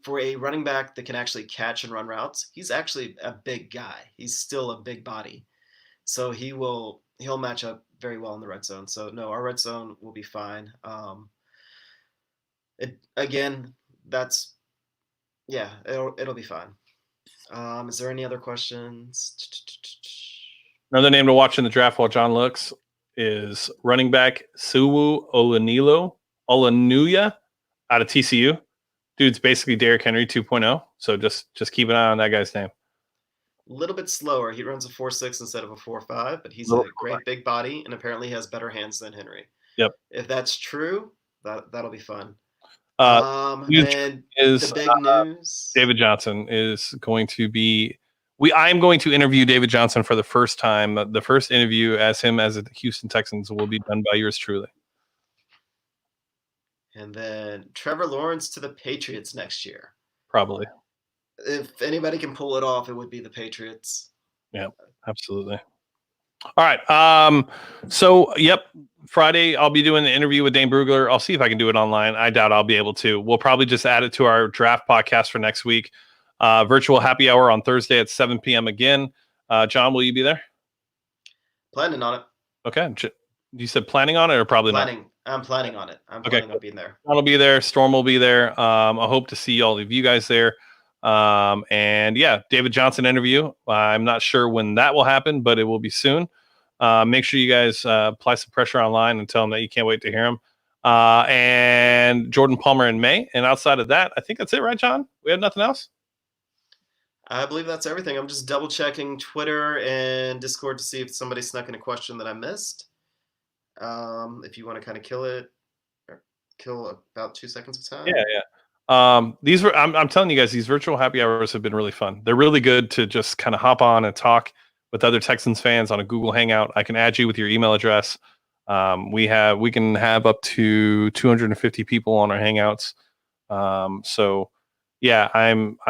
for a running back that can actually catch and run routes, he's actually a big guy. He's still a big body. So he'll match up very well in the red zone. So no, our red zone will be fine. It'll be fine. Is there any other questions? Another name to watch in the draft while John looks is running back Suwu Olanuya out of TCU. Dude's basically Derrick Henry 2.0. So just keep an eye on that guy's name. A little bit slower. He runs a 4.6 instead of a 4.5, but he's a great big body and apparently has better hands than Henry. Yep. If that's true, that'll be fun. And the big news. David Johnson is going to be. I am going to interview David Johnson for the first time. The first interview as the Houston Texans will be done by yours truly. And then Trevor Lawrence to the Patriots next year. Probably. If anybody can pull it off, it would be the Patriots. Yeah, absolutely. All right. Friday I'll be doing the interview with Dane Brugler. I'll see if I can do it online. I doubt I'll be able to. We'll probably just add it to our draft podcast for next week. Virtual happy hour on Thursday at 7 p.m. again. John, will you be there? Planning on it. Okay. You said planning on it or probably not? I'm planning on it. I'm planning on being there. John will be there. Storm will be there. I hope to see all of you guys there. David Johnson interview. I'm not sure when that will happen, but it will be soon. Make sure you guys apply some pressure online and tell them that you can't wait to hear him. And Jordan Palmer in May. And outside of that, I think that's it, right, John? We have nothing else? I believe that's everything. I'm just double checking Twitter and Discord to see if somebody snuck in a question that I missed. If you want to kind of kill about 2 seconds of time. Yeah. I'm telling you guys, these virtual happy hours have been really fun. They're really good to just kind of hop on and talk with other Texans fans on a Google Hangout. I can add you with your email address. We can have up to 250 people on our Hangouts. I'm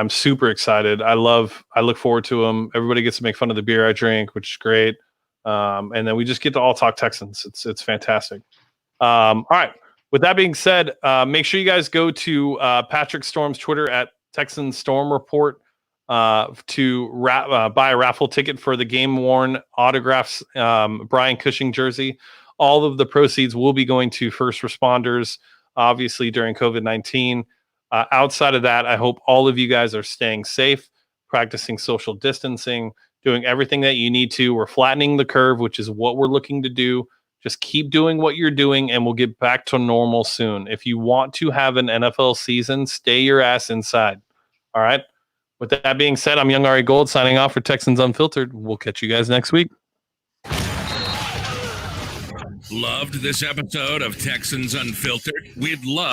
super excited. I look forward to them. Everybody gets to make fun of the beer I drink, which is great. And then we just get to all talk Texans. It's fantastic. All right. With that being said, make sure you guys go to Patrick Storm's Twitter at Texans Storm Report to buy a raffle ticket for the game-worn autographs Brian Cushing jersey. All of the proceeds will be going to first responders, obviously, during COVID-19. Outside of that, I hope all of you guys are staying safe, practicing social distancing, doing everything that you need to. We're flattening the curve, which is what we're looking to do. Just keep doing what you're doing, and we'll get back to normal soon. If you want to have an NFL season, stay your ass inside. All right? With that being said, I'm Young Ari Gold signing off for Texans Unfiltered. We'll catch you guys next week. Loved this episode of Texans Unfiltered? We'd love